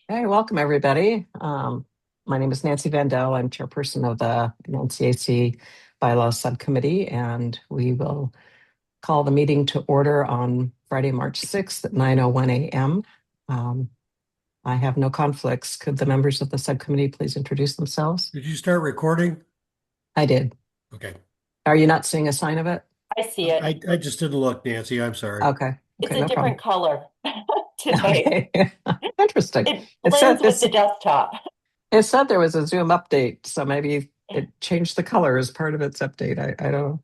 Hey, welcome everybody. My name is Nancy Vandell. I'm chairperson of the NCAC Bylaws Subcommittee, and we will call the meeting to order on Friday, March 6th at 9:01 a.m. I have no conflicts. Could the members of the subcommittee please introduce themselves? Did you start recording? I did. Okay. Are you not seeing a sign of it? I see it. I just didn't look, Nancy. I'm sorry. Okay. It's Okay, a no problem. different color today. Okay. Interesting. It It said blends with the desktop. it said there was a Zoom update, so maybe it changed the color as part of its update. I don't know.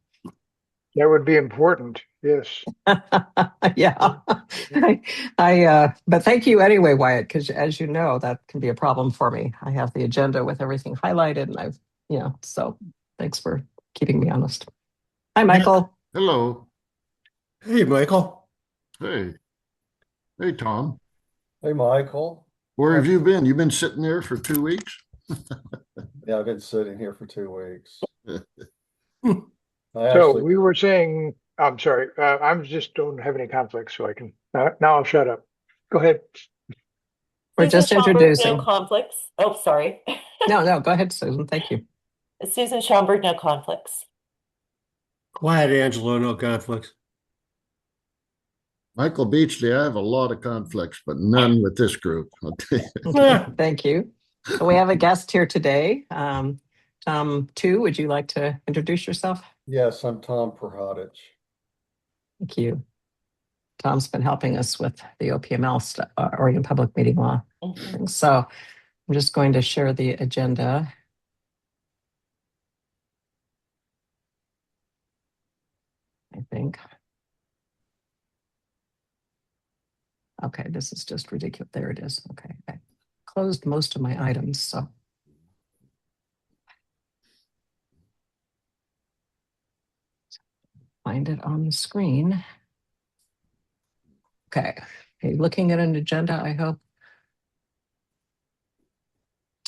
That would be important, yes. Yeah. But thank you anyway, Wyatt, because as you know, that can be a problem for me. I have the agenda with everything highlighted and so thanks for keeping me honest. Hi, Michael. Hello. Hey, Michael. Hey. Hey, Tom. Hey, Michael. Where have you been? You've been sitting there for 2 weeks? Yeah, I've been sitting here for 2 weeks. So we were saying, I'm sorry, I'm just don't have any conflicts, so I can, now I'll shut up. Go ahead. We're Susan just Schomburg, introducing. no conflicts. Oh, sorry. No, go ahead, Susan. Thank you. Susan Schomburg, no conflicts. Quiet, Angelo. No conflicts. Michael Beachley, I have a lot of conflicts, but none with this group. Okay, thank you. So we have a guest here today. Tom Tu, would you like to introduce yourself? Yes, I'm Tom Perhodich. Thank you. Tom's been helping us with the OPML, Oregon Public Meeting Law. Mhm. So I'm just going to share the agenda. I think. Okay, this is just ridiculous. There it is. Okay, I closed most of my items, so. Find it on the screen. Okay, looking at an agenda, I hope.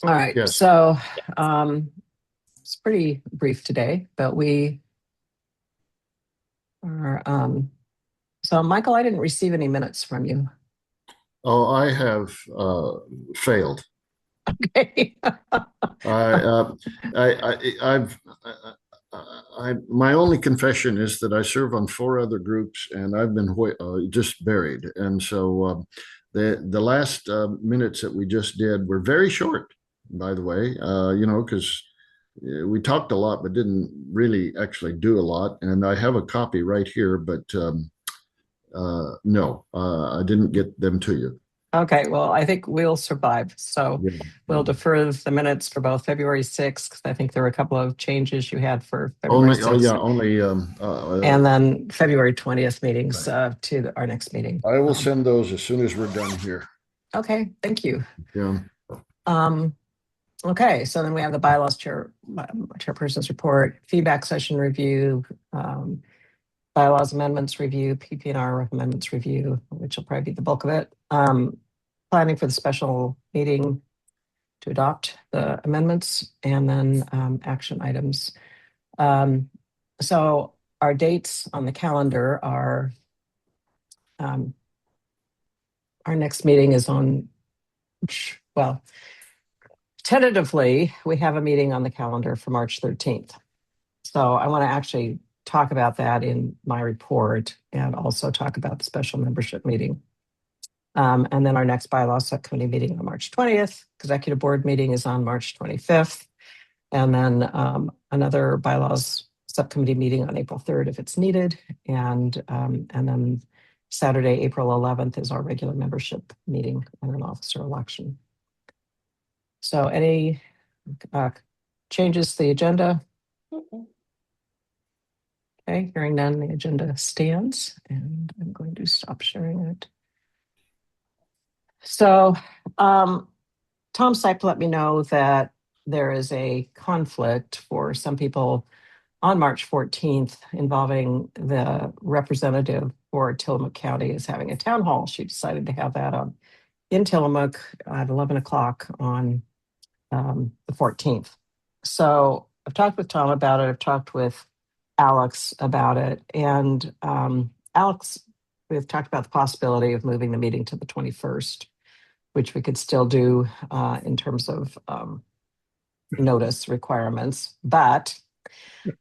All right, Yes. So it's pretty brief today, but we are, so Michael, I didn't receive any minutes from you. Oh, I have failed. Okay. My only confession is that I serve on 4 other groups, and I've been just buried. And so the last minutes that we just did were very short, by the way. Because we talked a lot, but didn't really actually do a lot. And I have a copy right here, but no, I didn't get them to you. Okay, well, I think we'll survive. So we'll defer the minutes for both February 6th, because I think there were a couple of changes you had for February 6th. And then February 20th meetings to our next meeting. I will send those as soon as we're done here. Okay, thank you. Yeah. Okay, so then we have the bylaws chairperson's report, feedback session review, bylaws amendments review, PP&R amendments review, which will probably be the bulk of it. Planning for the special meeting to adopt the amendments, and then action items. So our dates on the calendar are, our next meeting is on, well, tentatively, we have a meeting on the calendar for March 13th. So I want to actually talk about that in my report and also talk about the special membership meeting. And then our next bylaws subcommittee meeting on March 20th, executive board meeting is on March 25th. And then another bylaws subcommittee meeting on April 3rd if it's needed. And then Saturday, April 11th is our regular membership meeting and an officer election. So any changes to the agenda? Okay, hearing none, the agenda stands, and I'm going to stop sharing it. So Tom Sipe let me know that there is a conflict for some people on March 14th involving the representative for Tillamook County is having a town hall. She decided to have that in Tillamook at 11 o'clock on the 14th. So I've talked with Tom about it. I've talked with Alex about it. And Alex, we've talked about the possibility of moving the meeting to the 21st. which we could still do in terms of notice requirements, but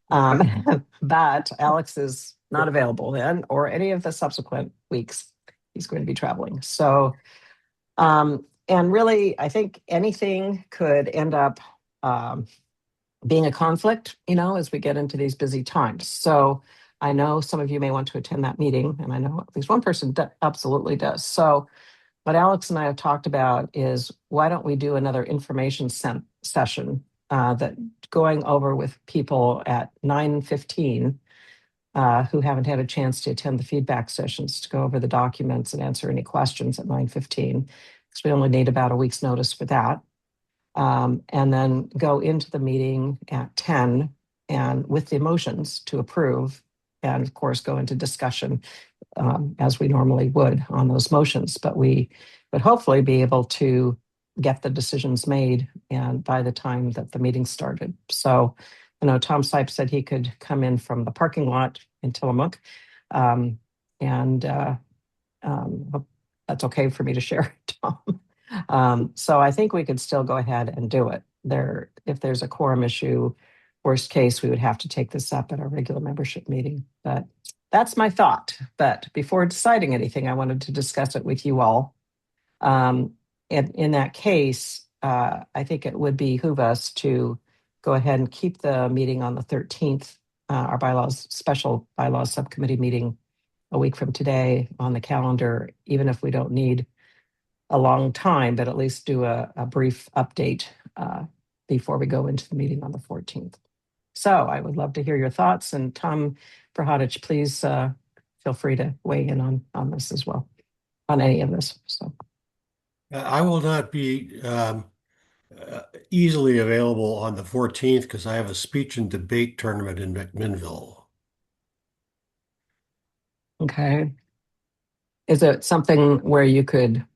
but Alex is not available then or any of the subsequent weeks. He's going to be traveling. So, and really, I think anything could end up being a conflict, as we get into these busy times. So I know some of you may want to attend that meeting, and I know at least one person absolutely does. So what Alex and I have talked about is why don't we do another information session that going over with people at 9:15 who haven't had a chance to attend the feedback sessions to go over the documents and answer any questions at 9:15, because we only need about a week's notice for that. And then go into the meeting at 10 and with the motions to approve, and of course go into discussion as we normally would on those motions. But we would hopefully be able to get the decisions made and by the time that the meeting started. So, Tom Sipe said he could come in from the parking lot in Tillamook. And that's okay for me to share, Tom. So I think we could still go ahead and do it. If there's a quorum issue, worst case, we would have to take this up at our regular membership meeting. But that's my thought. But before deciding anything, I wanted to discuss it with you all. And in that case, I think it would behoove us to go ahead and keep the meeting on the 13th, our special bylaws subcommittee meeting a week from today on the calendar, even if we don't need a long time, but at least do a brief update before we go into the meeting on the 14th. So I would love to hear your thoughts. And Tom Prahadich, please feel free to weigh in on this as well, on any of this. So I will not be easily available on the 14th because I have a speech and debate tournament in McMinnville. okay. Is it something where you could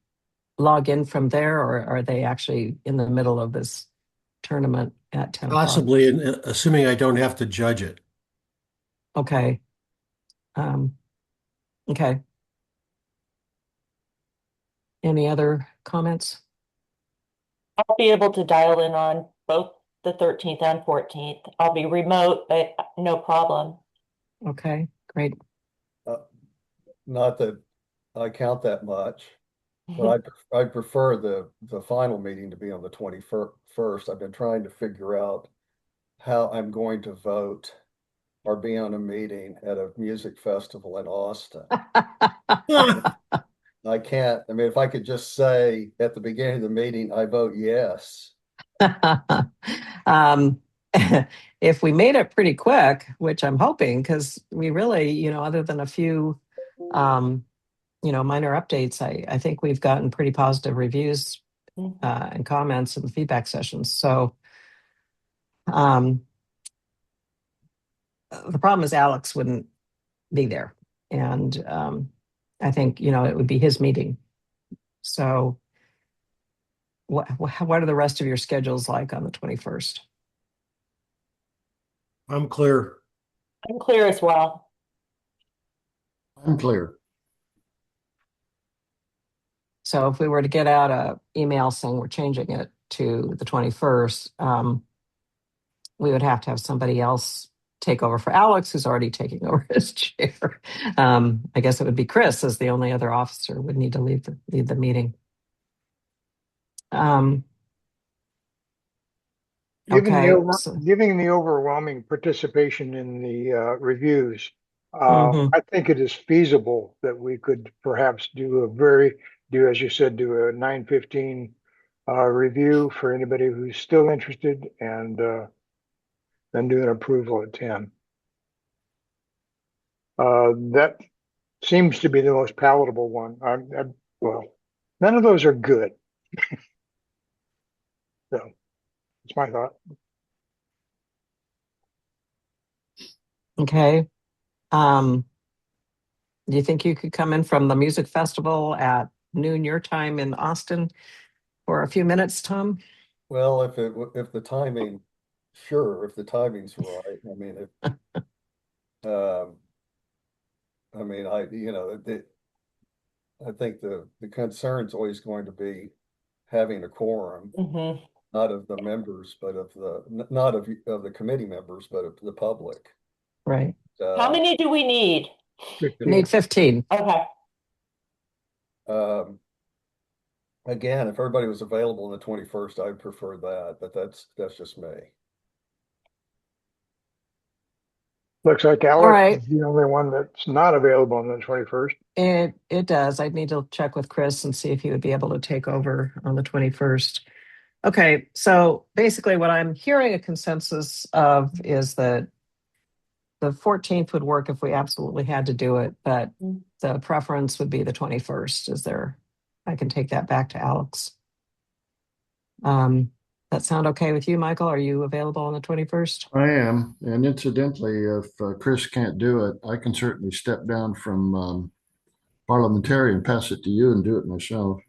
log in from there, or are they actually in the middle of this tournament at 10 o'clock? Possibly, assuming I don't have to judge it. Okay. Okay. Any other comments? I'll be able to dial in on both the 13th and 14th. I'll be remote, but no problem. Okay, great. Not that I count that much, but I prefer the final meeting to be on the 21st. I've been trying to figure out how I'm going to vote or be on a meeting at a music festival in Austin. I can't. I mean, if I could just say at the beginning of the meeting, I vote yes. If we made it pretty quick, which I'm hoping, because we really, other than a few, minor updates, I think we've gotten pretty positive reviews and comments in the feedback sessions. So the problem is Alex wouldn't be there. And I think, it would be his meeting. So what are the rest of your schedules like on the 21st? I'm clear. I'm clear as well. I'm clear. So if we were to get out an email saying we're changing it to the 21st, we would have to have somebody else take over for Alex, who's already taking over his chair. I guess it would be Chris as the only other officer would need to lead the meeting. Given the overwhelming participation in the reviews, I think it is feasible that we could perhaps do as you said, do a 9:15 review for anybody who's still interested, and then do an approval at 10. That seems to be the most palatable one. Well, none of those are good. So it's my thought. Okay. Do you think you could come in from the music festival at noon your time in Austin for a few minutes, Tom? Well, if the timing, sure, if the timing's right. I mean, I think the concern's always going to be having a quorum, Mhm. not of the members, but not of the committee members, but of the public. Right. How many do we need? Need 15. Okay. Again, if everybody was available on the 21st, I'd prefer that, but that's just me. Looks like All right. Alex is the only one that's not available on the 21st. It does. I'd need to check with Chris and see if he would be able to take over on the 21st. Okay, so basically what I'm hearing a consensus of is that the 14th would work if we absolutely had to do it, but the preference would be the 21st. I can take that back to Alex. That sound okay with you, Michael? Are you available on the 21st? I am. And incidentally, if Chris can't do it, I can certainly step down from parliamentarian, pass it to you and do it myself.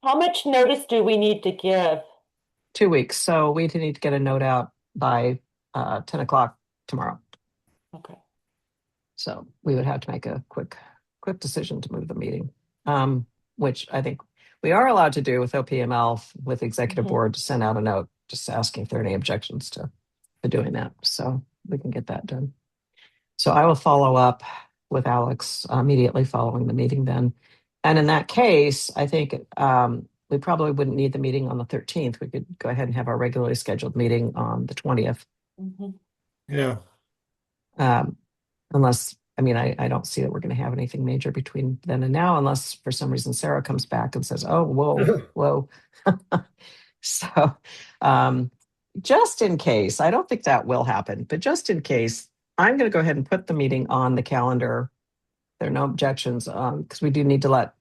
How much notice do we need to give? 2 weeks. So we need to get a note out by 10 o'clock tomorrow. Okay. So we would have to make a quick decision to move the meeting, which I think we are allowed to do with OPML with executive board to send out a note just asking if there are any objections to doing that. So we can get that done. So I will follow up with Alex immediately following the meeting then. And in that case, I think we probably wouldn't need the meeting on the 13th. We could go ahead and have our regularly scheduled meeting on the 20th. Yeah. Unless, I don't see that we're going to have anything major between then and now, unless for some reason Sarah comes back and says, oh, whoa. So just in case, I don't think that will happen, but just in case, I'm going to go ahead and put the meeting on the calendar. There are no objections because we do need to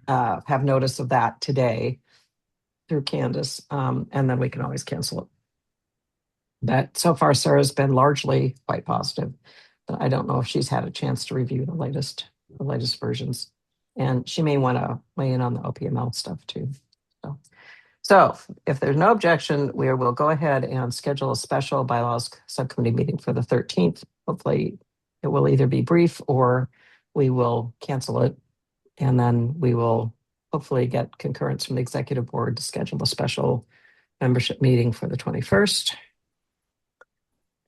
have notice of that today through Candace, and then we can always cancel it. But so far, Sarah's been largely quite positive. But I don't know if she's had a chance to review the latest versions, and she may want to weigh in on the OPML stuff too. So if there's no objection, we will go ahead and schedule a special bylaws subcommittee meeting for the 13th. Hopefully, it will either be brief or we will cancel it, and then we will hopefully get concurrence from the executive board to schedule a special membership meeting for the 21st.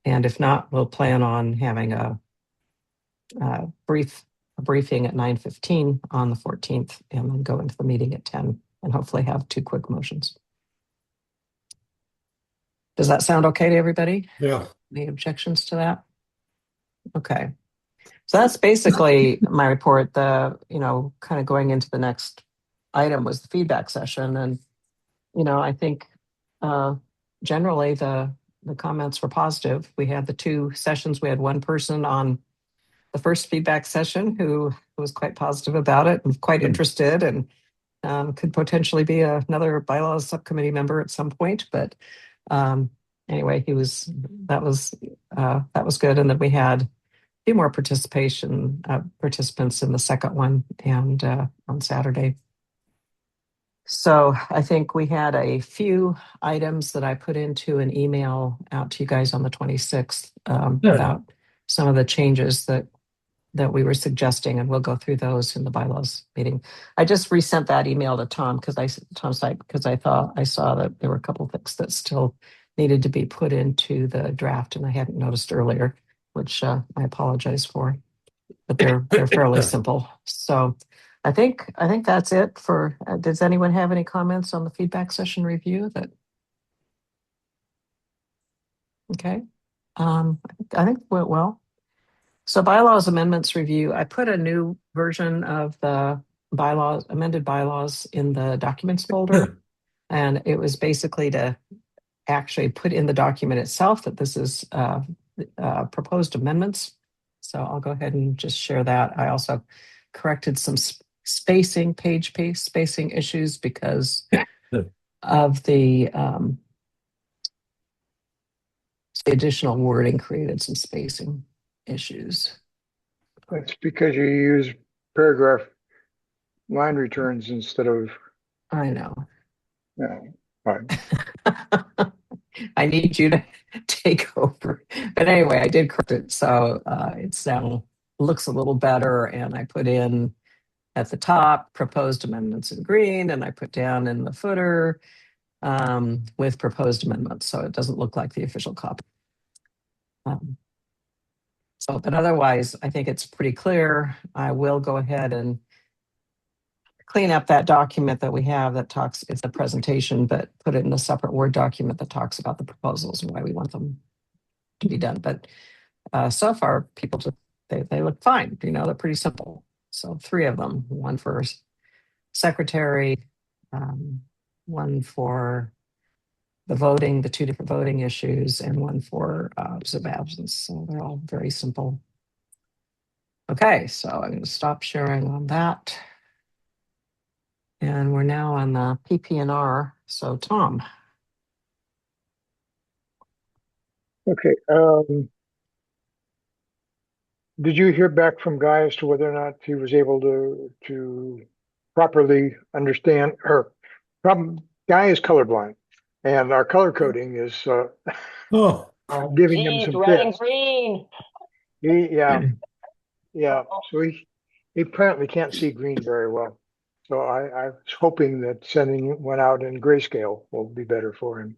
And if not, we'll plan on having a briefing at 9:15 on the 14th, and then go into the meeting at 10, and hopefully have 2 quick motions. Does that sound okay to everybody? Yeah. Any objections to that? Okay. So that's basically my report. Kind of going into the next item was the feedback session. And, I think generally the comments were positive. We had the 2 sessions. We had one person on the first feedback session who was quite positive about it and quite interested, and could potentially be another bylaws subcommittee member at some point. But anyway, that was good. And then we had a few more participants in the second one and on Saturday. So I think we had a few items that I put into an email out to you guys on the 26th about some of the changes that we were suggesting, and we'll go through those in the bylaws meeting. I just resent that email to Tom because I thought I saw that there were a couple of things that still needed to be put into the draft, and I hadn't noticed earlier, which I apologize for, but they're fairly simple. So I think that's it for. Does anyone have any comments on the feedback session review? Okay, I think it went well. So bylaws amendments review. I put a new version of the amended bylaws in the documents folder, and it was basically to actually put in the document itself that this is proposed amendments. So I'll go ahead and just share that. I also corrected some page spacing issues because of the additional wording created some spacing issues. That's because you use paragraph line returns instead of. I know. Yeah, fine. I need you to take over. But anyway, I did correct it. So it's now looks a little better. And I put in at the top, proposed amendments in green, and I put down in the footer with proposed amendments, so it doesn't look like the official copy. But otherwise, I think it's pretty clear. I will go ahead and clean up that document that we have that talks, it's a presentation, but put it in a separate Word document that talks about the proposals and why we want them to be done. But so far, people just, they look fine. They're pretty simple. So 3 of them, one for secretary, one for the voting, the 2 different voting issues, and one for of absence. So they're all very simple. Okay, so I'm going to stop sharing on that. And we're now on the PP&R. So Tom. Okay. Did you hear back from Guy as to whether or not he was able to properly understand, or Guy is colorblind, and our color coding is Oh, giving him Geez, some red and fits. green. Yeah. So he apparently can't see green very well. So I was hoping that sending one out in grayscale will be better for him.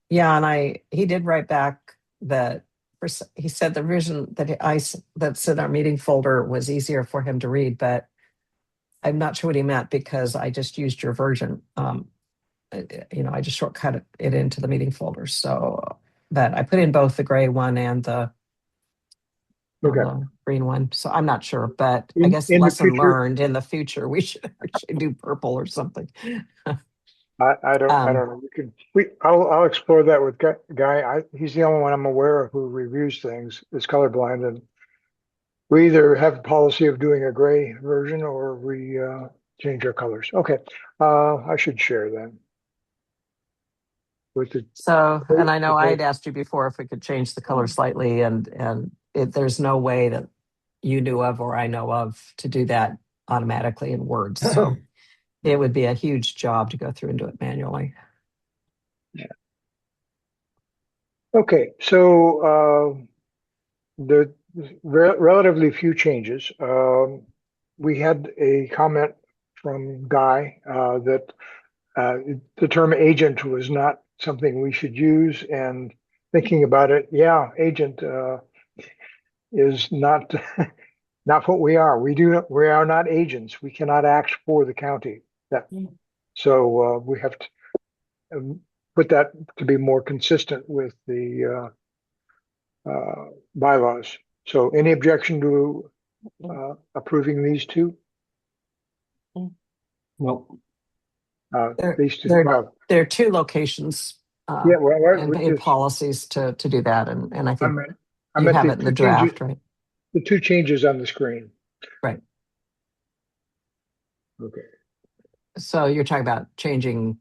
Yeah, and he did write back that he said the version that's in our meeting folder was easier for him to read, but I'm not sure what he meant because I just used your version. I just shortcut it into the meeting folder. So that I put in both the gray one and the green one. So I'm not sure, but I guess lesson learned, in the future we should do purple or something. I don't know. I'll explore that with Guy. He's the only one I'm aware of who reviews things, is colorblind, and we either have a policy of doing a gray version or we change our colors. Okay, I should share that with the. So, and I know I had asked you before if we could change the color slightly, and there's no way that you knew of or I know of to do that automatically in Word. So it would be a huge job to go through and do it manually. Yeah. Okay, so there relatively few changes. We had a comment from Guy that the term agent was not something we should use, and thinking about it, yeah, agent is not not what we are. We are not agents. We cannot act for the county. So we have to put that to be more consistent with the bylaws. So any objection to approving these 2? nope. These 2. There are 2 locations in policies to do that, and I think you have it in the draft, right? The 2 changes on the screen. Right. Okay. So you're talking about changing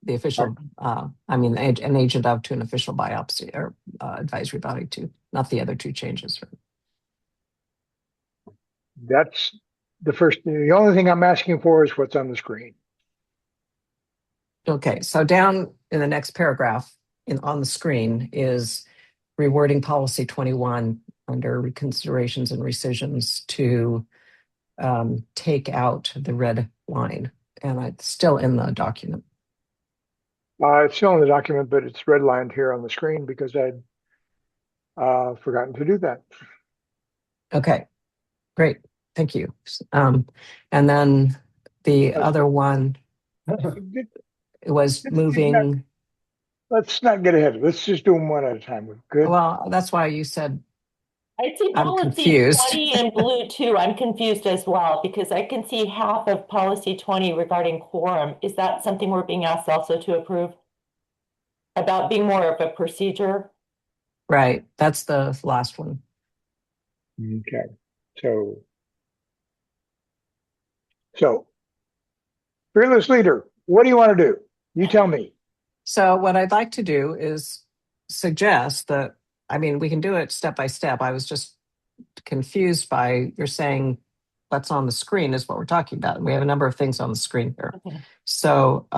the official, an agent of to an official biopsy or advisory body to, not the other 2 changes. Right? That's the only thing I'm asking for is what's on the screen. Okay, so down in the next paragraph on the screen is rewording policy 21 under reconsiderations and rescissions to take out the red line. And it's still in the document. It's still in the document, but it's redlined here on the screen because I'd forgotten to do that. Okay, great. Thank you. And then the other one was moving. Let's not get ahead. Let's just do them one at a time. Good. Well, that's why you said I see policy 20 in blue too. I'm confused as well because I can see half of policy 20 regarding quorum. Is that something we're being asked also to approve? About being more of a procedure? Right. That's the last one. Okay. So fearless leader, what do you want to do? You tell me. So what I'd like to do is suggest that, we can do it step by step. I was just confused by you're saying what's on the screen is what we're talking about. And we have a number of things on the screen here. Okay. So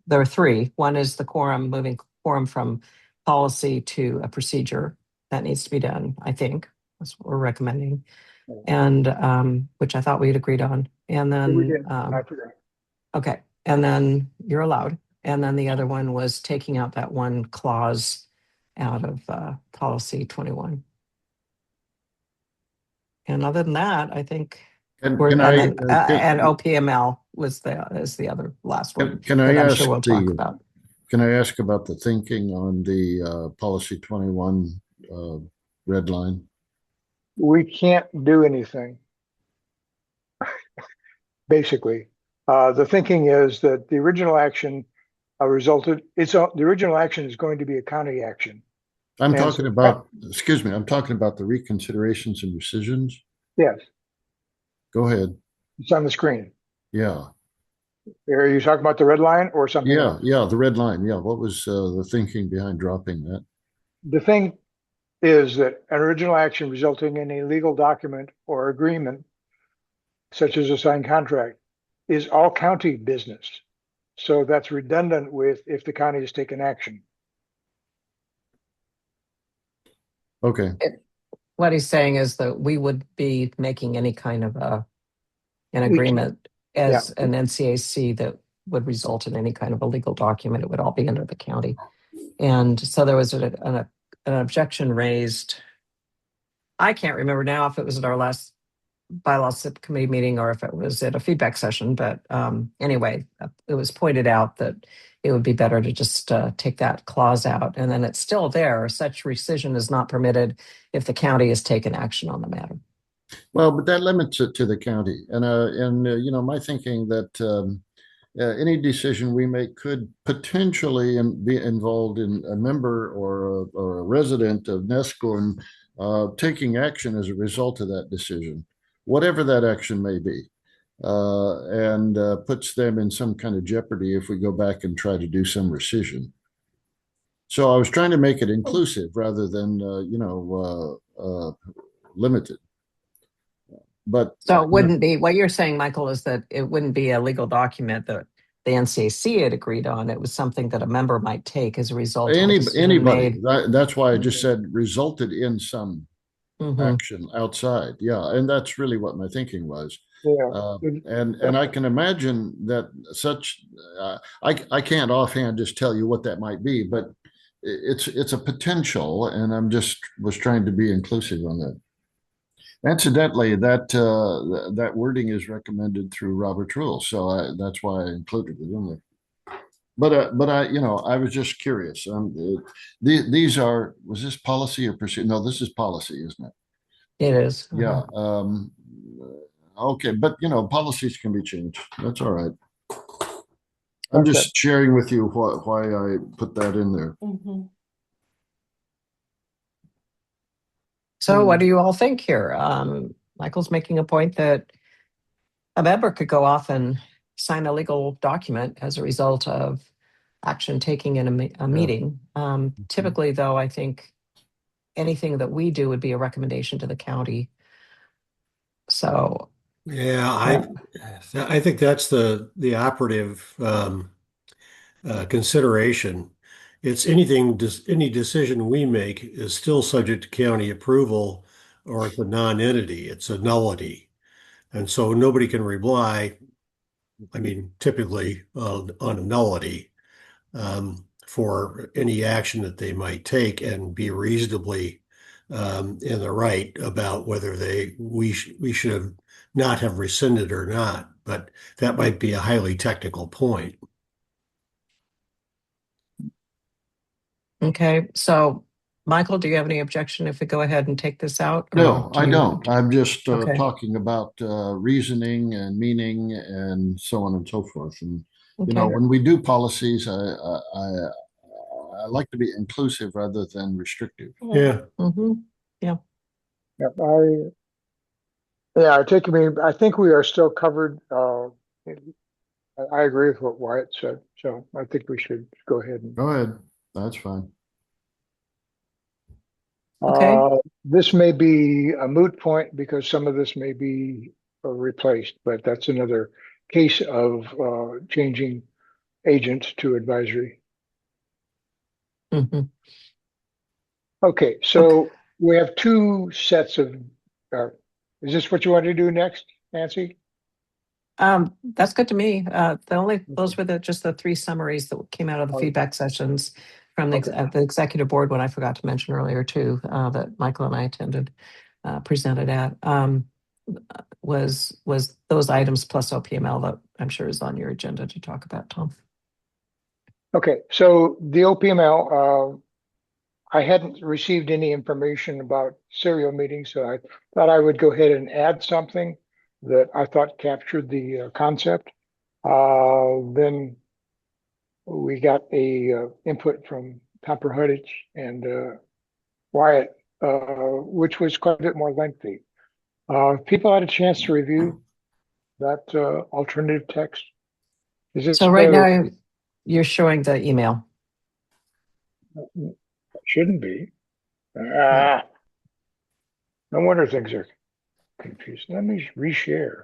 there are 3. One is the quorum, moving quorum from policy to a procedure. That needs to be done, I think. That's what we're recommending. and which I thought we'd agreed on. And We then, did, I forgot. okay, and then you're allowed. And then the other one was taking out that one clause out of policy 21. And other than that, I think And we're, can and I, then and OPML is the other last one can I that I'm ask sure we'll talk about. Can I ask about the thinking on the policy 21 red line? We can't do anything. Basically, the thinking is that the original action the original action is going to be a county action. I'm And talking so- about, excuse me, I'm talking about the reconsiderations and rescissions. Yes, Go ahead. it's on the screen. Yeah. Are you talking about the red line or something Yeah. else? Yeah. The red line. Yeah. What was the thinking behind dropping that? The thing is that an original action resulting in a legal document or agreement, such as a signed contract, is all county business. So that's redundant with if the county has taken action. Okay. What he's saying is that we would be making any kind of an We agreement as yeah. an NCAC that would result in any kind of a legal document. It would all be under the county. And so there was an objection raised. I can't remember now if it was at our last bylaws subcommittee meeting or if it was at a feedback session. But anyway, it was pointed out that it would be better to just take that clause out. And then it's still there. Such rescission is not permitted if the county has taken action on the matter. Well, but that limits it to the county. And you know, my thinking that any decision we make could potentially be involved in a member or a resident of Nesco taking action as a result of that decision, whatever that action may be, and puts them in some kind of jeopardy if we go back and try to do some rescission. So I was trying to make it inclusive rather than, limited. But so it wouldn't be, what you're saying, Michael, is that it wouldn't be a legal document that the NCAC had agreed on. It was something that a member might take as a result of a decision anybody. made. That's why I just said resulted in some Mhm. action outside. Yeah, and that's really what my thinking was. Yeah. And I can imagine that such. I can't offhand just tell you what that might be, but it's a potential, and I'm just was trying to be inclusive on that. Incidentally, that wording is recommended through Robert's rules, so that's why I included it in there. But I, you know, I was just curious. These are, was this policy or procedure? No, this is policy, isn't it? It is. Yeah. Okay, but you know, policies can be changed. That's all right. I'm Okay. just sharing with you why I put that in there. Mhm. So what do you all think here? Michael's making a point that a member could go off and sign a legal document as a result of action taking in a meeting. Typically, though, I think anything that we do would be a recommendation to the county. So Yeah, I think that's the operative consideration. It's any decision we make is still subject to county approval, or it's a non-entity, it's a nullity. And so nobody can rely, I mean, typically on a nullity for any action that they might take and be reasonably in the right about whether we should have not have rescinded or not. But that might be a highly technical point. okay, so Michael, do you have any objection if we go ahead and take this out? No, Or I don't. I'm just Okay. talking about reasoning and meaning and so on and so forth. And you know, Okay. when we do policies, I like to be inclusive rather than restrictive. Yeah. Mhm. Yeah, I think we are still covered. I agree with what Wyatt said, so I think we should go ahead and. Go ahead. That's fine. Okay. This may be a moot point because some of this may be replaced, but that's another case of changing agents to advisory. Mhm. Okay, so we have two sets of Is this what you want to do next, Nancy? That's good to me. Those were just the three summaries that came out of the Oh, feedback sessions from the, okay. the executive board, one I forgot to mention earlier too, that Michael and I attended, presented at, was those items plus OPML that I'm sure is on your agenda to talk about, Tom. Okay, so the OPML, I hadn't received any information about serial meetings, so I thought I would go ahead and add something that I thought captured the concept. Then we got a input from Tom Perhudich and Wyatt, which was quite a bit more lengthy. People had a chance to review that alternative text. Is this So right now you're showing the email. shouldn't be. Yeah. No wonder things are confused. Let me reshare.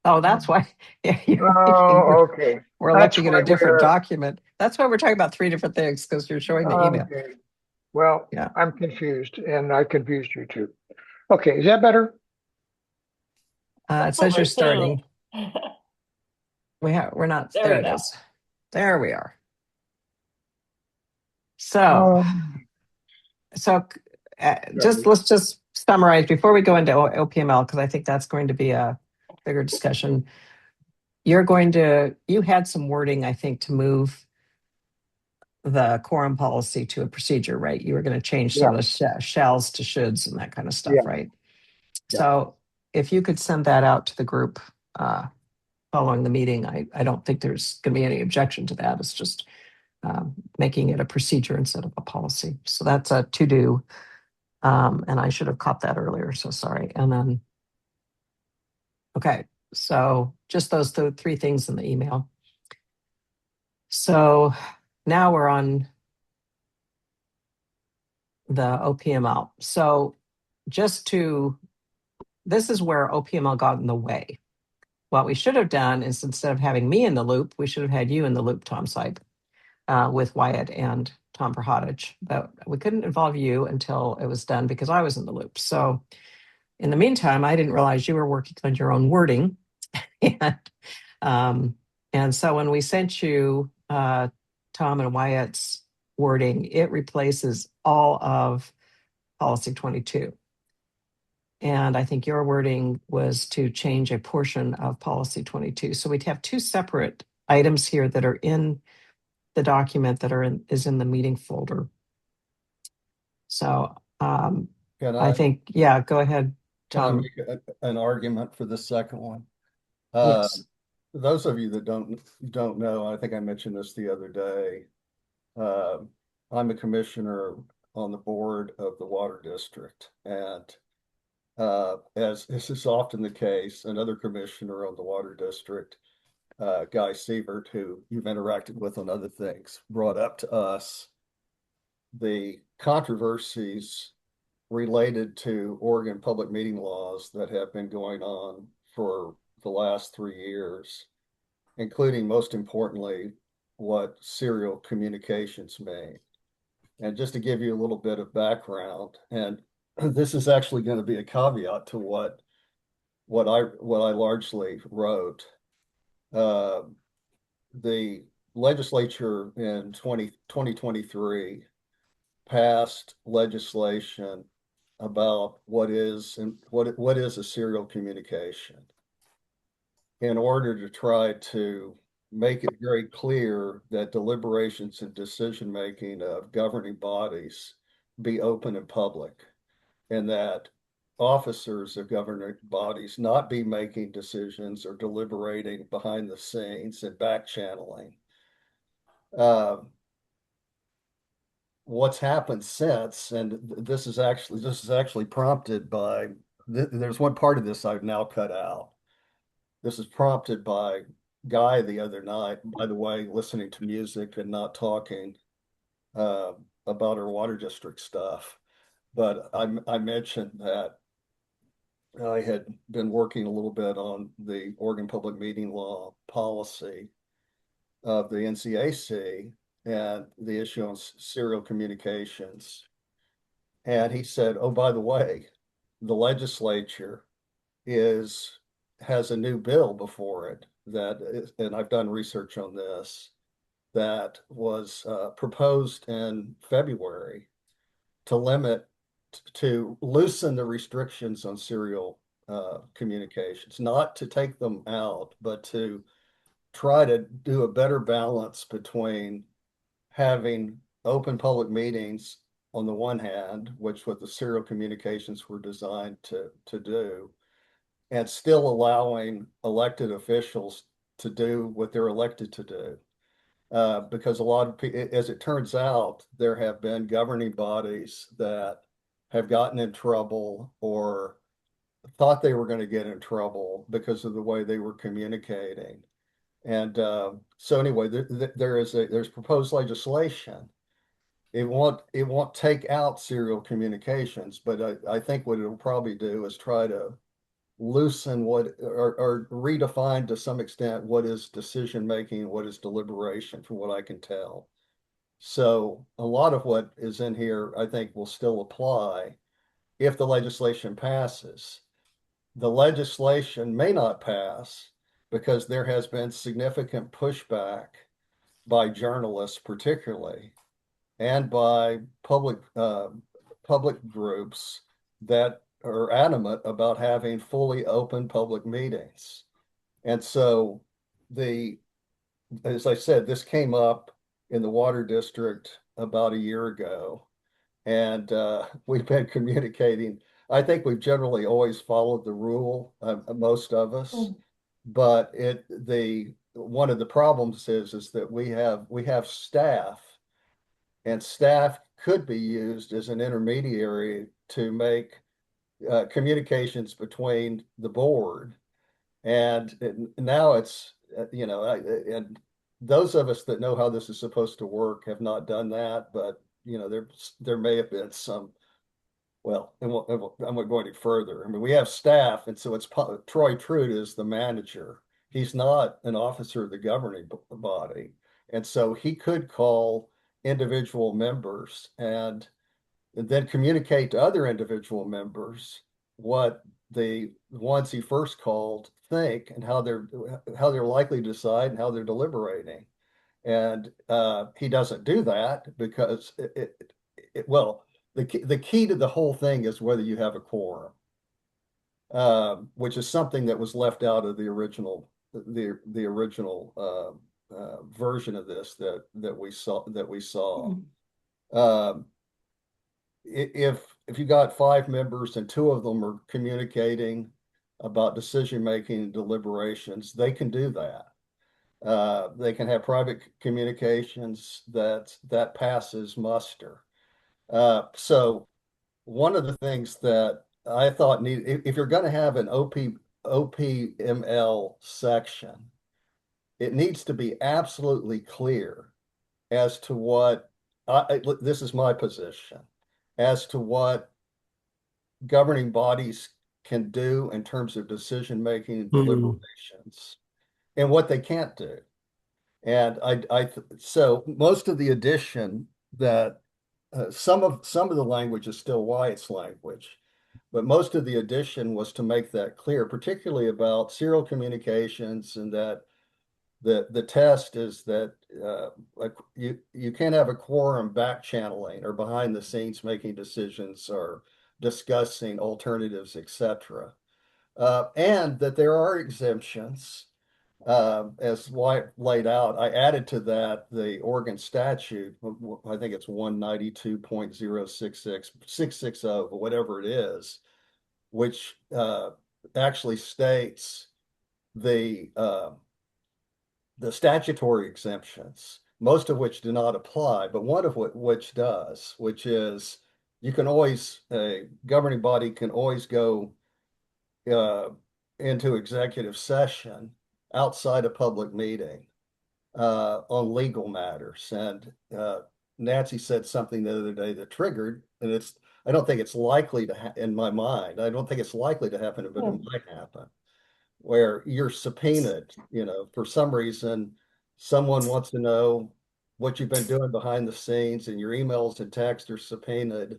Oh, that's why. Yeah, Oh, okay. we're That's looking at why a different we're document. That's why we're talking about three different things, because you're showing the email. okay. Well, Yeah. I'm confused, and I confused you too. Okay, is that better? It says you're starting. We're not. There it is. There we are. So, Um, let's just summarize before we go into OPML, because I think that's going to be a bigger discussion. You had some wording, I think, to move the quorum policy to a procedure, right? You were going to change some of the shalls to shoulds and that kind of stuff, Yeah. right? Yeah. So if you could send that out to the group following the meeting, I don't think there's going to be any objection to that. It's just making it a procedure instead of a policy. So that's a to-do. And I should have caught that earlier, so sorry. And then, okay, so just those three things in the email. So now we're on the OPML. So this is where OPML got in the way. What we should have done is, instead of having me in the loop, we should have had you in the loop, Tom Sype, with Wyatt and Tom Perhudich. But we couldn't involve you until it was done because I was in the loop. So in the meantime, I didn't realize you were working on your own wording. and so when we sent you Tom and Wyatt's wording, it replaces all of policy 22. And I think your wording was to change a portion of policy 22. So we'd have two separate items here that are in the document that is in the meeting folder. So I think, yeah, go ahead, Tom. Can I make an argument for the second one? Yes. Those of you that don't know, I think I mentioned this the other day. I'm a commissioner on the board of the water district, and as this is often the case, another commissioner on the water district, Guy Sievert, who you've interacted with on other things, brought up to us the controversies related to Oregon public meeting laws that have been going on for the last 3 years, including, most importantly, what serial communications mean. And just to give you a little bit of background, and this is actually going to be a caveat to what I largely wrote. The legislature in 2023 passed legislation about what is a serial communication, in order to try to make it very clear that deliberations and decision making of governing bodies be open and public, and that officers of governing bodies not be making decisions or deliberating behind the scenes and back channeling. What's happened since, and this is actually prompted by, there's one part of this I've now cut out. This is prompted by Guy the other night, by the way, listening to music and not talking about our water district stuff. But I mentioned that I had been working a little bit on the Oregon Public Meeting Law policy of the NCAC and the issue on serial communications. And he said, oh, by the way, the legislature has a new bill before it and I've done research on this, that was proposed in February to loosen the restrictions on serial communications, not to take them out, but to try to do a better balance between having open public meetings on the one hand, which what the serial communications were designed to do, and still allowing elected officials to do what they're elected to do. Because a lot of people, as it turns out, there have been governing bodies that have gotten in trouble or thought they were going to get in trouble because of the way they were communicating. And so anyway, there's proposed legislation. It won't take out serial communications, but I think what it'll probably do is try to loosen or redefine to some extent what is decision making, what is deliberation, from what I can tell. So a lot of what is in here, I think, will still apply if the legislation passes. The legislation may not pass because there has been significant pushback by journalists, particularly, and by public groups that are adamant about having fully open public meetings. And so as I said, this came up in the Water District about a year ago, and we've been communicating. I think we've generally always followed the rule, most of us, but one of the problems is that we have staff, and staff could be used as an intermediary to make communications between the board. And now it's, and those of us that know how this is supposed to work have not done that, but there may have been some, well, I'm not going any further. I mean, we have staff, and so it's Troy Trude is the manager. He's not an officer of the governing body. And so he could call individual members and then communicate to other individual members what the ones he first called think and how they're likely to decide and how they're deliberating. And he doesn't do that because the key to the whole thing is whether you have a quorum, which is something that was left out of the original version of this that we saw. If you got 5 members and 2 of them are communicating about decision making and deliberations, they can do that. They can have private communications that passes muster. So one of the things that I thought if you're going to have an OPML section, it needs to be absolutely clear as to what this is my position, as to what governing bodies can do in terms of decision making and deliberations and what they can't do. And so most of the addition that some of the language is still Wyatt's language, but most of the addition was to make that clear, particularly about serial communications, and that the test is that you can't have a quorum back channeling or behind the scenes making decisions or discussing alternatives, etc. And that there are exemptions, as Wyatt laid out. I added to that the Oregon statute. I think it's 192.066, or whatever it is, which actually states the statutory exemptions, most of which do not apply, but one of which does, which is a governing body can always go into executive session outside a public meeting on legal matters. And Nancy said something the other day that triggered, and I don't think it's likely to in my mind, I don't think it's likely to happen, but it might happen, where you're subpoenaed, for some reason, someone wants to know what you've been doing behind the scenes, and your emails and texts are subpoenaed.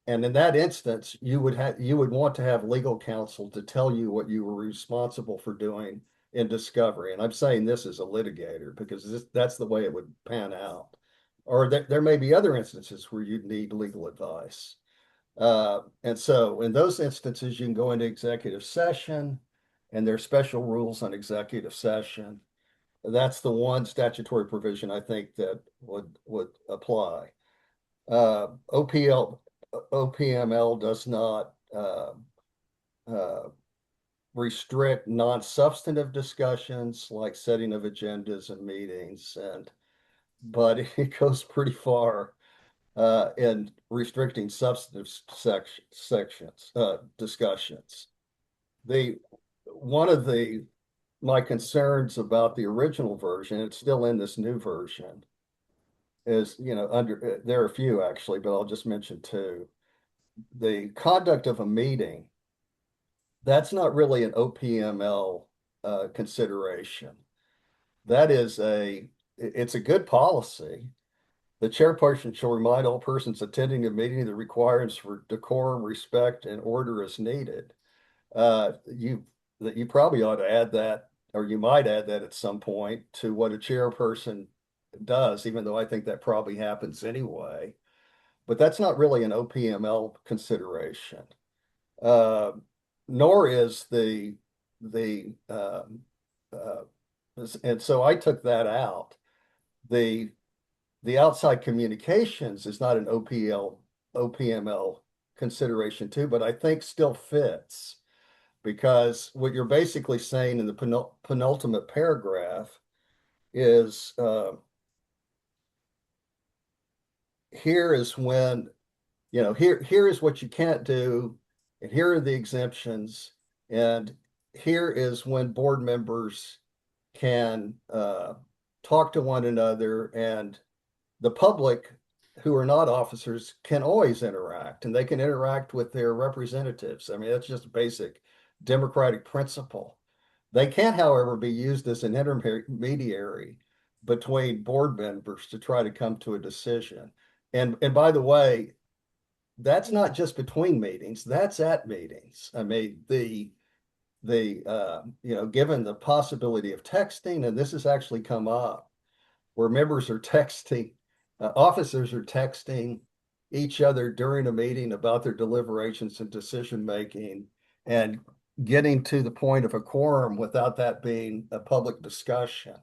And in that instance, you would want to have legal counsel to tell you what you were responsible for doing in discovery. And I'm saying this as a litigator because that's the way it would pan out. Or there may be other instances where you'd need legal advice. And so in those instances, you can go into executive session, and there are special rules on executive session. That's the one statutory provision I think that would apply. OPML does not restrict non-substantive discussions like setting of agendas and meetings, but it goes pretty far in restricting substantive discussions. One of my concerns about the original version, it's still in this new version, is, there are a few actually, but I'll just mention two. The conduct of a meeting, that's not really an OPML consideration. It's a good policy. The chairperson shall remind all persons attending a meeting the requirements for decorum, respect, and order as needed. You probably ought to add that, or you might add that at some point to what a chairperson does, even though I think that probably happens anyway. But that's not really an OPML consideration, nor is and so I took that out. The outside communications is not an OPML consideration too, but I think still fits, because what you're basically saying in the penultimate paragraph is here is when, here is what you can't do, and here are the exemptions, and here is when board members can talk to one another, and the public who are not officers can always interact, and they can interact with their representatives. I mean, that's just a basic democratic principle. They can, however, be used as an intermediary between board members to try to come to a decision. And by the way, that's not just between meetings, that's at meetings. I mean, given the possibility of texting, and this has actually come up, where members are texting, officers are texting each other during a meeting about their deliberations and decision making, and getting to the point of a quorum without that being a public discussion.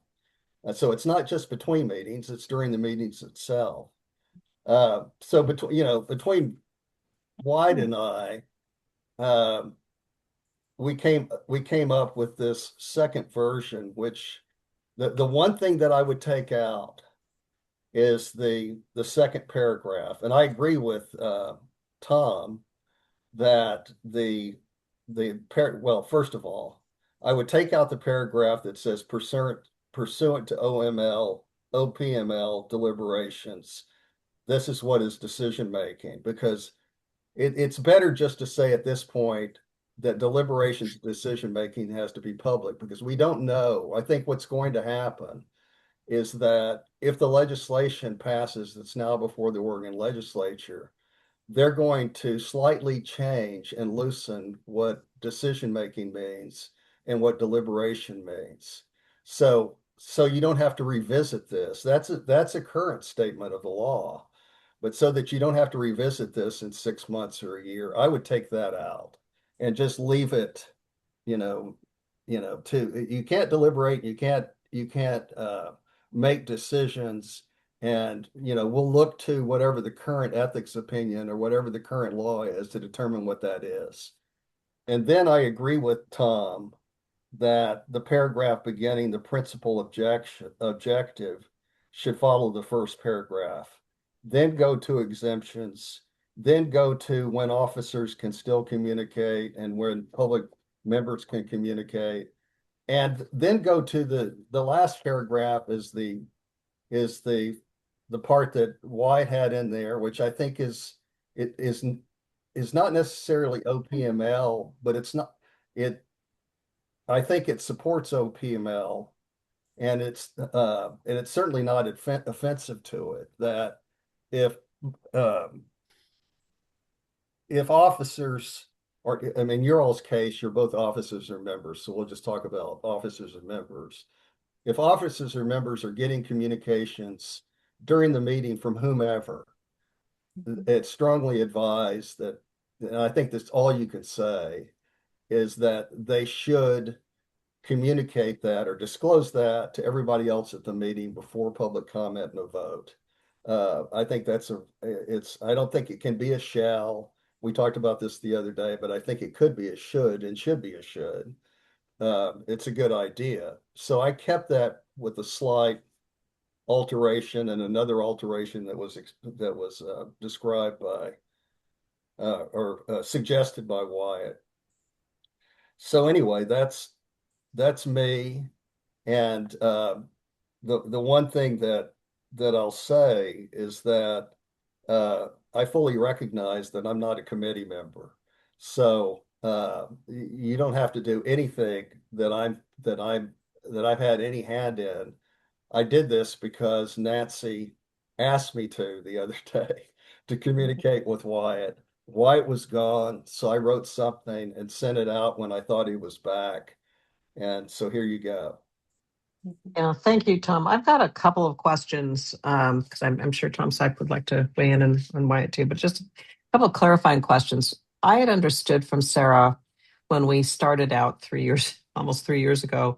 And so it's not just between meetings, it's during the meetings itself. So between White and I, we came up with this second version, which the one thing that I would take out is the second paragraph. And I agree with Tom that well, first of all, I would take out the paragraph that says pursuant to OPML deliberations, this is what is decision making, because it's better just to say at this point that deliberations decision making has to be public, because we don't know. I think what's going to happen is that if the legislation passes that's now before the Oregon legislature, they're going to slightly change and loosen what decision making means and what deliberation means. So you don't have to revisit this. That's a current statement of the law. But so that you don't have to revisit this in 6 months or a year, I would take that out and just leave it, you can't deliberate, you can't make decisions, and we'll look to whatever the current ethics opinion or whatever the current law is to determine what that is. And then I agree with Tom that the paragraph beginning the principal objective should follow the first paragraph, then go to exemptions, then go to when officers can still communicate and when public members can communicate, and then go to the last paragraph is the part that White had in there, which I think is not necessarily OPML, but I think it supports OPML, and it's certainly not offensive to it, that if if officers, or I mean, your all's case, you're both officers or members, so we'll just talk about officers and members. If officers or members are getting communications during the meeting from whomever, it's strongly advised that, and I think that's all you can say, is that they should communicate that or disclose that to everybody else at the meeting before public comment and a vote. I think I don't think it can be a shall. We talked about this the other day, but I think it could be a should and should be a should. It's a good idea. So I kept that with a slight alteration and another alteration that was described by or suggested by Wyatt. So anyway, that's me. And the one thing that I'll say is that I fully recognize that I'm not a committee member. So you don't have to do anything that I've had any hand in. I did this because Nancy asked me to the other day to communicate with Wyatt. Wyatt was gone, so I wrote something and sent it out when I thought he was back. And so here you go. Yeah, thank you, Tom. I've got a couple of questions because I'm sure Tom Syke would like to weigh in on Wyatt too, but just a couple of clarifying questions. I had understood from Sarah when we started out almost 3 years ago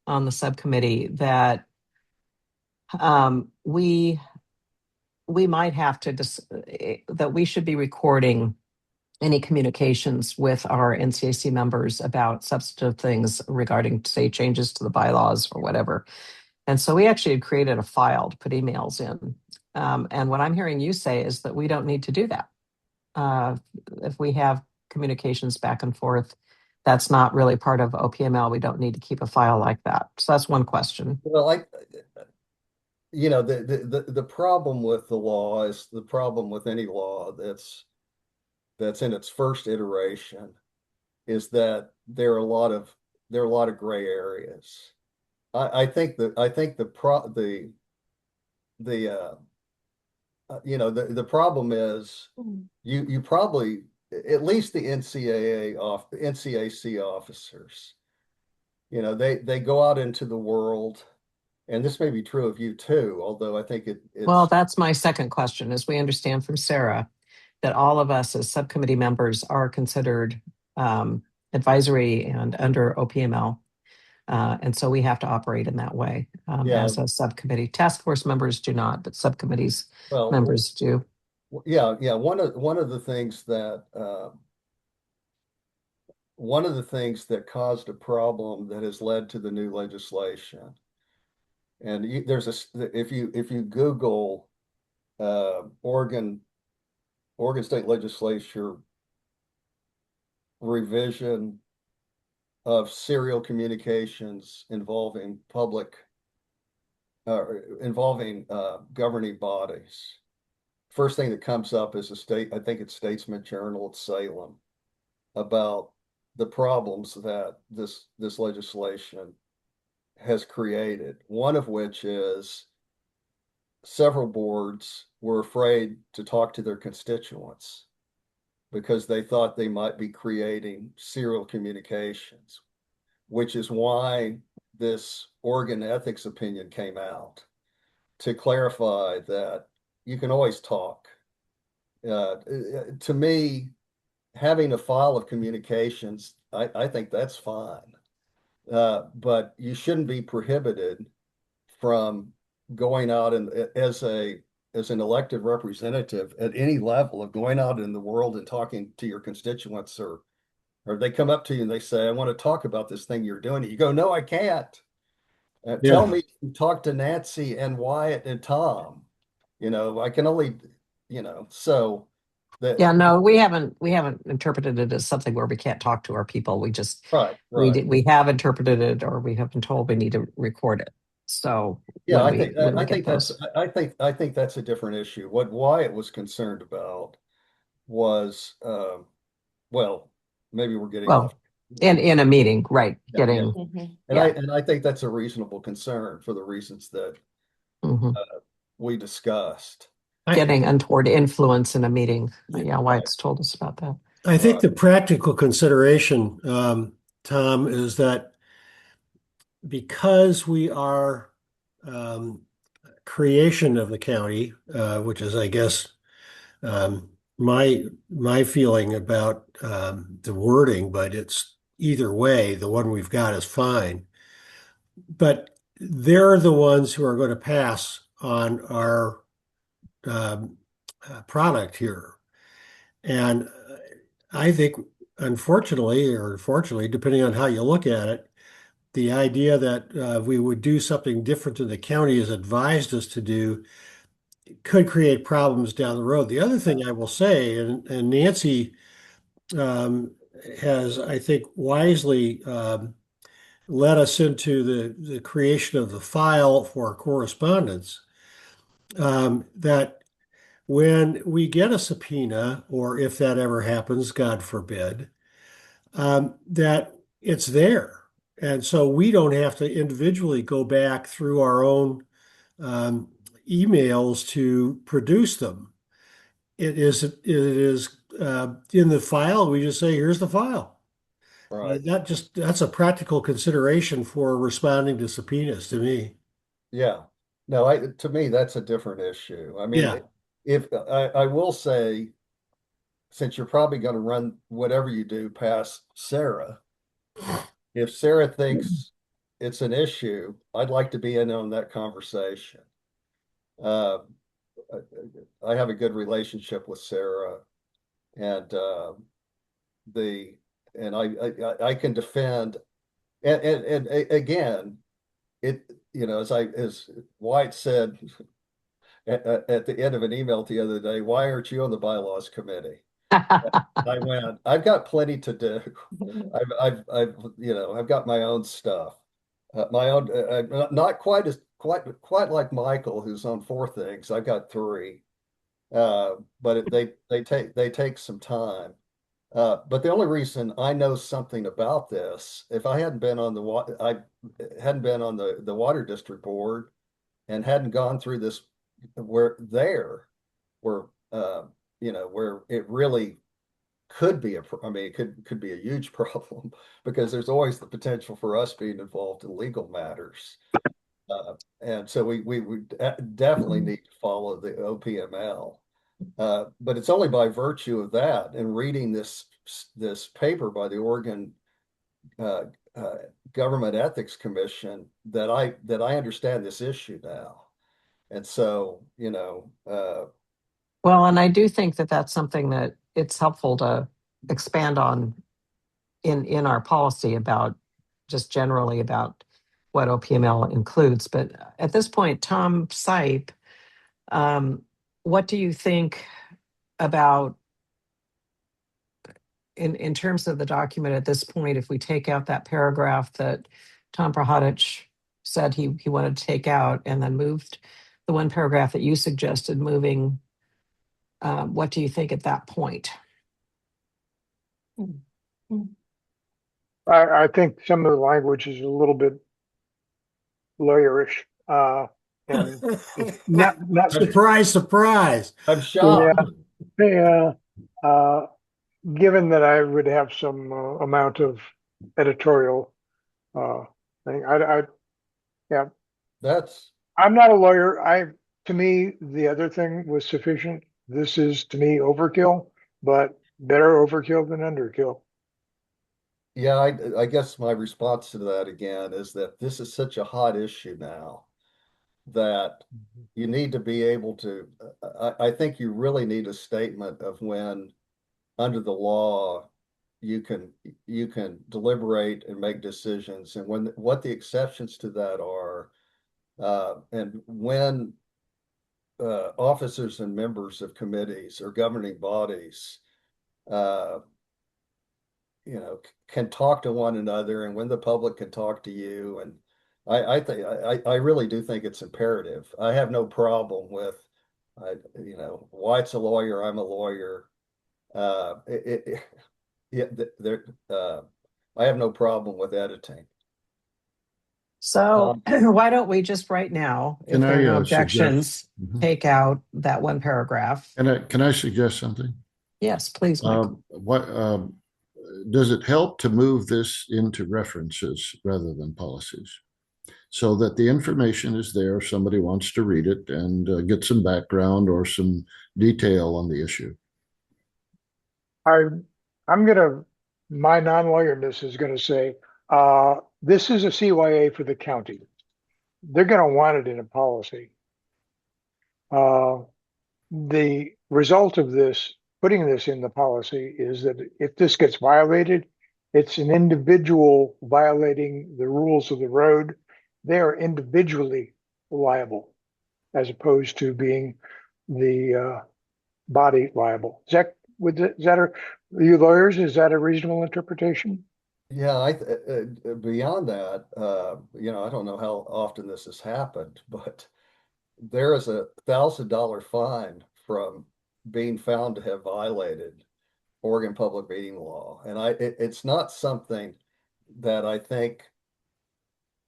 on the subcommittee that we might have to that we should be recording any communications with our NCAC members about substantive things regarding, say, changes to the bylaws or whatever. And so we actually had created a file to put emails in. And what I'm hearing you say is that we don't need to do that. If we have communications back and forth, that's not really part of OPML. We don't need to keep a file like that. So that's one question. Well, the problem with the law is the problem with any law that's in its first iteration is that there are a lot of gray areas. I think the problem is you probably, at least the NCAC officers, they go out into the world, and this may be true of you too, although I think it's well, that's my second question. As we understand from Sarah, that all of us as subcommittee members are considered advisory and under OPML. And so we have to operate in that way as a subcommittee. Task force members do not, but subcommittees members do. Yeah. One of the things that caused a problem that has led to the new legislation, and if you Google Oregon State Legislature revision of serial communications involving governing bodies, first thing that comes up is I think it's Statesman Journal at Salem, about the problems that this legislation has created. One of which is several boards were afraid to talk to their constituents because they thought they might be creating serial communications, which is why this Oregon ethics opinion came out to clarify that you can always talk. To me, having a file of communications, I think that's fine. But you shouldn't be prohibited from going out and as an elected representative at any level of going out in the world and talking to your constituents, or they come up to you and they say, I want to talk about this thing you're doing. You go, no, I can't. Tell me, talk to Nancy and Wyatt and Tom. I can only, so that. Yeah, no, we haven't interpreted it as something where we can't talk to our people. We just, right. We have interpreted it, or we have been told we need to record it. So yeah, I think that's a different issue. What Wyatt was concerned about was, well, maybe we're getting off. In a meeting, right? And I think that's a reasonable concern for the reasons that we discussed. getting untoward influence in a meeting. Yeah, Right. White's told us about that. I think the practical consideration, Tom, is that because we are creation of the county, which is, I guess, my feeling about the wording, but it's either way, the one we've got is fine. But they're the ones who are going to pass on our product here. And I think, unfortunately, or fortunately, depending on how you look at it, the idea that we would do something different than the county has advised us to do could create problems down the road. The other thing I will say, and Nancy has, I think, wisely led us into the creation of the file for correspondence, that when we get a subpoena, or if that ever happens, God forbid, that it's there. And so we don't have to individually go back through our own emails to produce them. It is in the file. We just say, here's the file. Right. That's a practical consideration for responding to subpoenas to me. Yeah. No, to me, that's a different issue. I mean, Yeah. if I will say, since you're probably going to run whatever you do past Sarah, if Sarah thinks it's an issue, I'd like to be in on that conversation. Uh, I have a good relationship with Sarah, and I can defend, and again, as White said at the end of an email the other day, why aren't you on the bylaws committee? I went, I've got plenty to do. I've got my own stuff, my own, not quite like Michael, who's on 4 things. I've got 3, but they take some time. But the only reason I know something about this, if I hadn't been on the water district board and hadn't gone through this, where it really could be it could be a huge problem, because there's always the potential for us being involved in legal matters. And so we would definitely need to follow the OPML. But it's only by virtue of that and reading this paper by the Oregon Government Ethics Commission that I understand this issue now. And so, well, and I do think that that's something that it's helpful to expand on in our policy about just generally about what OPML includes. But at this point, Tom Sipe, what do you think about in terms of the document at this point, if we take out that paragraph that Tom Prahodich said he wanted to take out, and then moved the one paragraph that you suggested moving, what do you think at that point? I think some of the language is a little bit lawyerish. And not Surprise. I'm shocked. Yeah. Given that I would have some amount of editorial thing, yeah. I'm not a lawyer. To me, the other thing was sufficient. This is, to me, overkill, but better overkill than underkill. Yeah, I guess my response to that again is that this is such a hot issue now that you need to be able to, I think you really need a statement of when, under the law, you can deliberate and make decisions, and what the exceptions to that are, and when officers and members of committees or governing bodies can talk to one another, and when the public can talk to you. And I really do think it's imperative. I have no problem with, White's a lawyer, I'm a lawyer. I have no problem with editing. So why don't we just right now, if Can there are no I objections, Mhm. take out that one paragraph? Can I suggest something? Yes, please, Michael. What does it help to move this into references rather than policies, so that the information is there if somebody wants to read it and get some background or some detail on the issue? I'm gonna, my non-lawyerness is gonna say, this is a CYA for the county. They're gonna want it in a policy. The result of this, putting this in the policy, is that if this gets violated, it's an individual violating the rules of the road. They are individually liable as opposed to being the body liable. You lawyers, is that a reasonable interpretation? Yeah, beyond that, I don't know how often this has happened, but there is $1,000 fine from being found to have violated Oregon public meeting law. And it's not something that I think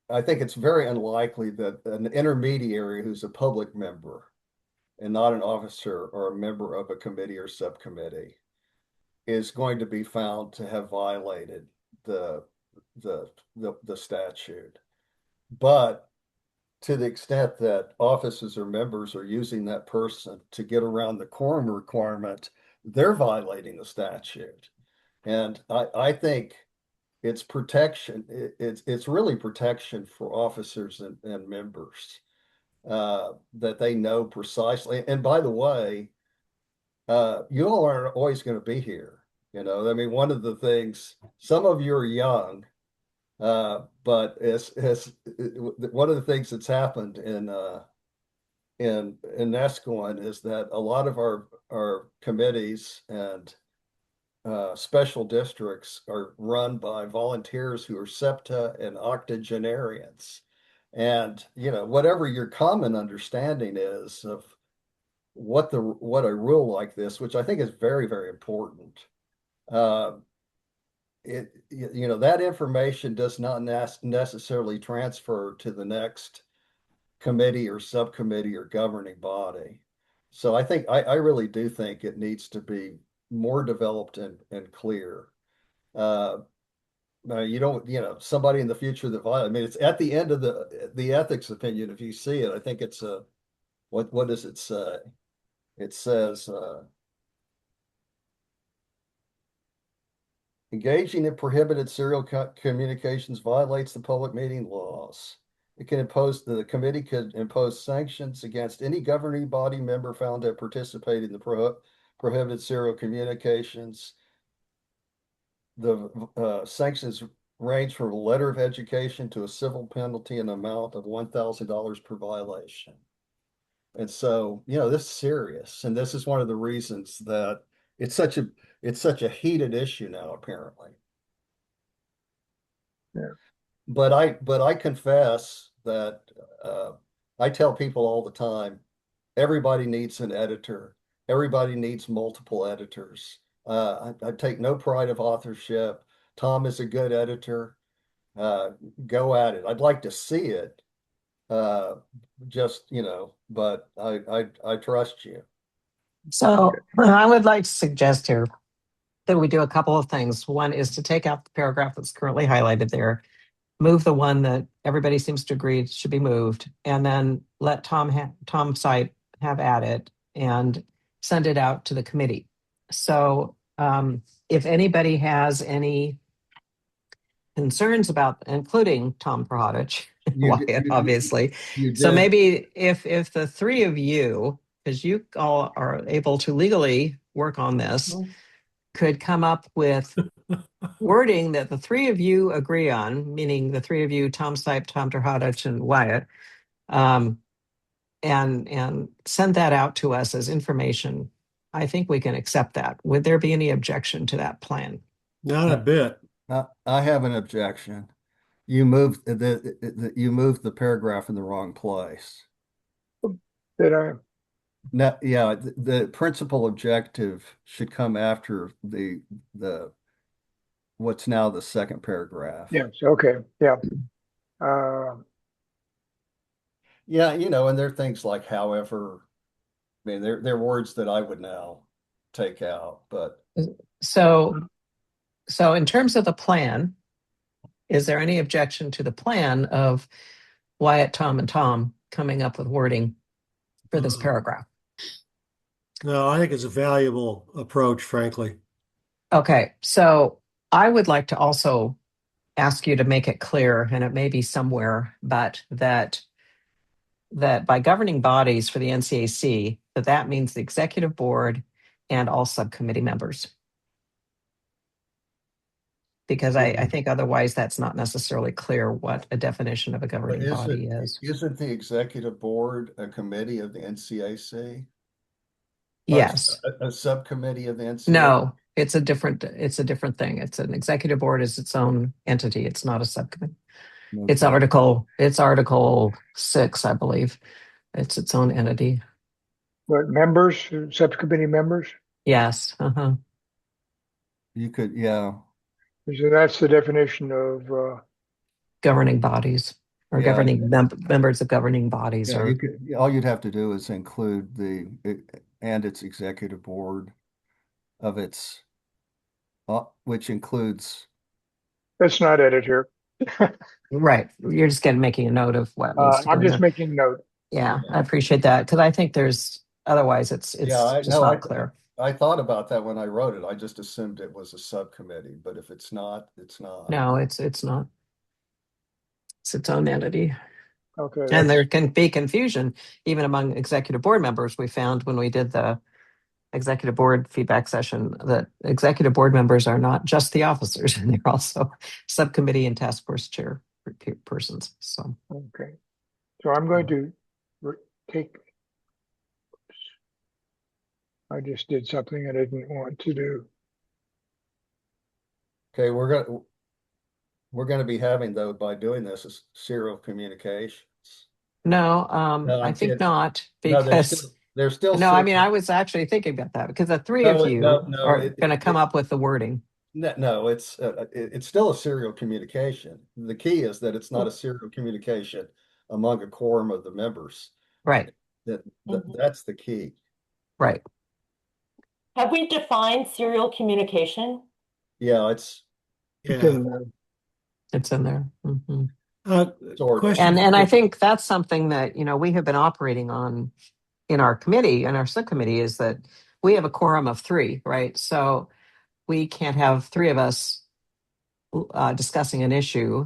it's very unlikely that an intermediary who's a public member and not an officer or a member of a committee or subcommittee is going to be found to have violated the the statute. But to the extent that officers or members are using that person to get around the quorum requirement, they're violating the statute. And I think it's protection. It's really protection for officers and members that they know precisely. And by the way, you all aren't always going to be here. I mean, one of the things, some of you are young, but as one of the things that's happened in Nescoin is that a lot of our committees and special districts are run by volunteers who are septa and octogenarians. And, whatever your common understanding is of what a rule like this, which I think is very, very important, that information does not necessarily transfer to the next committee or subcommittee or governing body. So I really do think it needs to be more developed and clear. You don't, somebody in the future that I mean, it's at the end of the ethics opinion. If you see it, I think it's what does it say? It says, engaging in prohibited serial communications violates the public meeting laws. The committee could impose sanctions against any governing body member found to have participated in the prohibited serial communications. The sanctions range from a letter of education to a civil penalty in amount of $1,000 per violation. And so, this is serious. And this is one of the reasons that it's such a heated issue now, apparently. Yeah. But I confess that I tell people all the time, everybody needs an editor. Everybody needs multiple editors. I take no pride of authorship. Tom is a good editor. Go at it. I'd like to see it. But I trust you. So I would like to suggest here that we do a couple of things. One is to take out the paragraph that's currently highlighted there, move the one that everybody seems to agree should be moved, and then let Tom Site have at it and send it out to the committee. So if anybody has any concerns about, including Tom Prohodich, Wyatt, obviously. So maybe if the three of you, because you all are able to legally work on this, could come up with wording that the three of you agree on, meaning the three of you, Tom Stipe, Tom Prohodich, and Wyatt, and send that out to us as information, I think we can accept that. Would there be any objection to that plan? Not a bit. I have an objection. You moved the paragraph in the wrong place. Did I? No, yeah, the principal objective should come after the what's now the second paragraph. Yes, okay, yeah. Yeah, and there are things like however, I mean, they're words that I would now take out, but So, in terms of the plan, is there any objection to the plan of Wyatt, Tom, and Tom coming up with wording for this paragraph? No, I think it's a valuable approach, frankly. Okay, so I would like to also ask you to make it clear, and it may be somewhere, but that by governing bodies for the NCAC, that means the executive board and all subcommittee members. Because I think otherwise that's not necessarily clear what a definition of a governing body is. Isn't the executive board a committee of the NCAC? Yes. A subcommittee of the NCAC? No, it's a different thing. It's an executive board is its own entity. It's not a subcommittee. Okay. It's Article 6, I believe. It's its own entity. But members, subcommittee members? Yes. Uh-huh. You could, yeah. So that's the definition of Governing bodies or Yeah. governing members of governing bodies. Yeah, Or you could, all you'd have to do is include its executive board of its, which includes. let's not edit here. right. You're just making a note of what needs to I'm go just in. making note. Yeah, I appreciate that because I think there's otherwise it's just not clear. I thought about that when I wrote it. I just assumed it was a subcommittee, but if it's not, it's not. No, it's not. It's its own entity. Okay. And there can be confusion even among executive board members. We found when we did the executive board feedback session that executive board members are not just the officers, and they're also subcommittee and task force chair persons. So Okay. So I'm going to take. I just did something I didn't want to do. Okay, we're gonna be having, though, by doing this, is serial communications. no, No, I think kidding. not, No, because there's still no, I mean, I was actually thinking about that because the three of you are going to come up with the wording. No, it's still a serial communication. The key is that it's not a serial communication among a quorum of the members. Right. That's the key. Right. Have we defined serial communication? Yeah, it's in there. It's in there. Mhm. Question. And I think that's something that, we have been operating on in our committee and our subcommittee is that we have a quorum of 3, right? So we can't have 3 of us discussing an issue,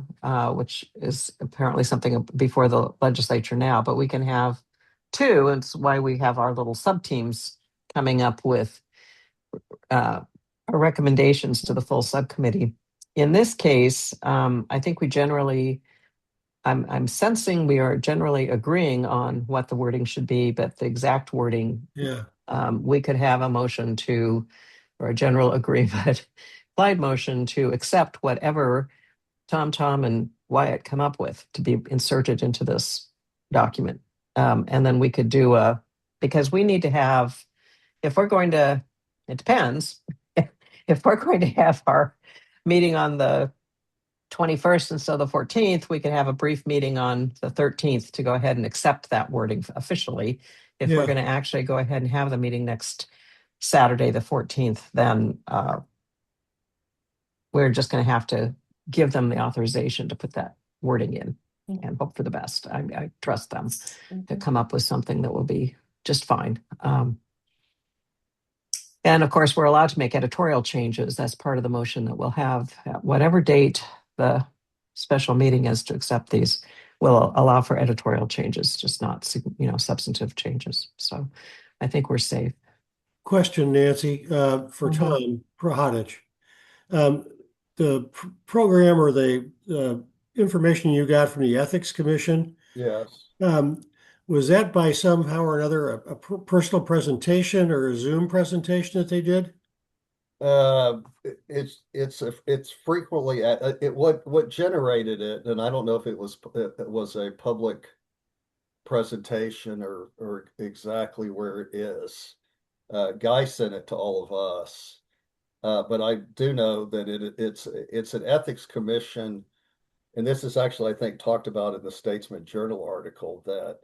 which is apparently something before the legislature now, but we can have 2. And it's why we have our little sub teams coming up with recommendations to the full subcommittee. In this case, I think we generally, I'm sensing we are generally agreeing on what the wording should be, but the exact wording, we could have a motion to, or a general agreement, applied motion to accept whatever Tom, and Wyatt come up with to be inserted into this document. And then we could do because we need to have, if we're going to, it depends, if we're going to have our meeting on the 21st instead of the 14th, we could have a brief meeting on the 13th to go ahead and accept that wording officially. If we're going to actually go ahead and have the meeting next Saturday, the 14th, then we're just going to have to give them the authorization to put that wording in and hope for the best. I trust them to come up with something that will be just fine. And of course, we're allowed to make editorial changes. That's part of the motion that we'll have at whatever date the special meeting is to accept these. Will allow for editorial changes, just not, substantive changes. So I think we're safe. Question, Nancy, for Tom Prahatich. The program or the information you got from the Ethics Commission, yes. Was that by somehow or another a personal presentation or a Zoom presentation that they did? It's frequently what generated it, and I don't know if it was a public presentation or exactly where it is. Guy sent it to all of us, but I do know that it's an ethics commission, and this is actually, I think, talked about in the Statesman Journal article, that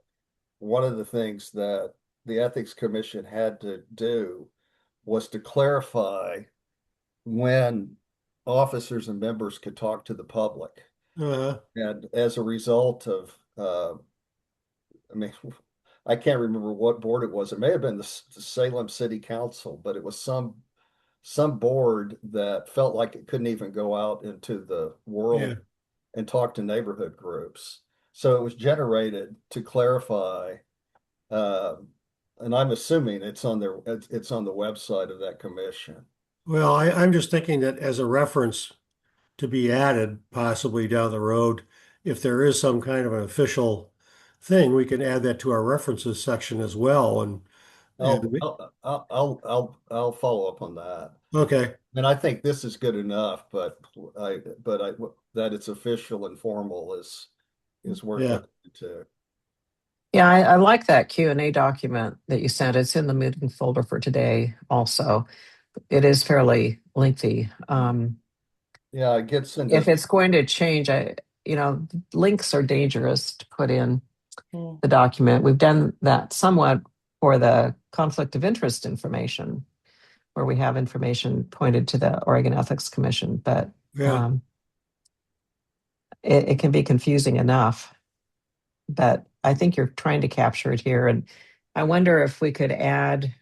one of the things that the Ethics Commission had to do was to clarify when officers and members could talk to the public. And as a result of, I mean, I can't remember what board it was. It may have been the Salem City Council, but it was some board that felt like it couldn't even go out into the world and talk to neighborhood groups. So it was generated to clarify, and I'm assuming it's on the website of that commission. Well, I'm just thinking that as a reference to be added possibly down the road, if there is some kind of an official thing, we can add that to our references section as well. And I'll follow up on that. Okay. And I think this is good enough, but that it's official and formal is worth looking into. Yeah, I like that Q&A document that you sent. It's in the meeting folder for today also. It is fairly lengthy. Yeah, it gets into. If it's going to change, links are dangerous to put in the document. We've done that somewhat for the conflict of interest information, where we have information pointed to the Oregon Ethics Commission, but it can be confusing enough. But I think you're trying to capture it here. And I wonder if we could add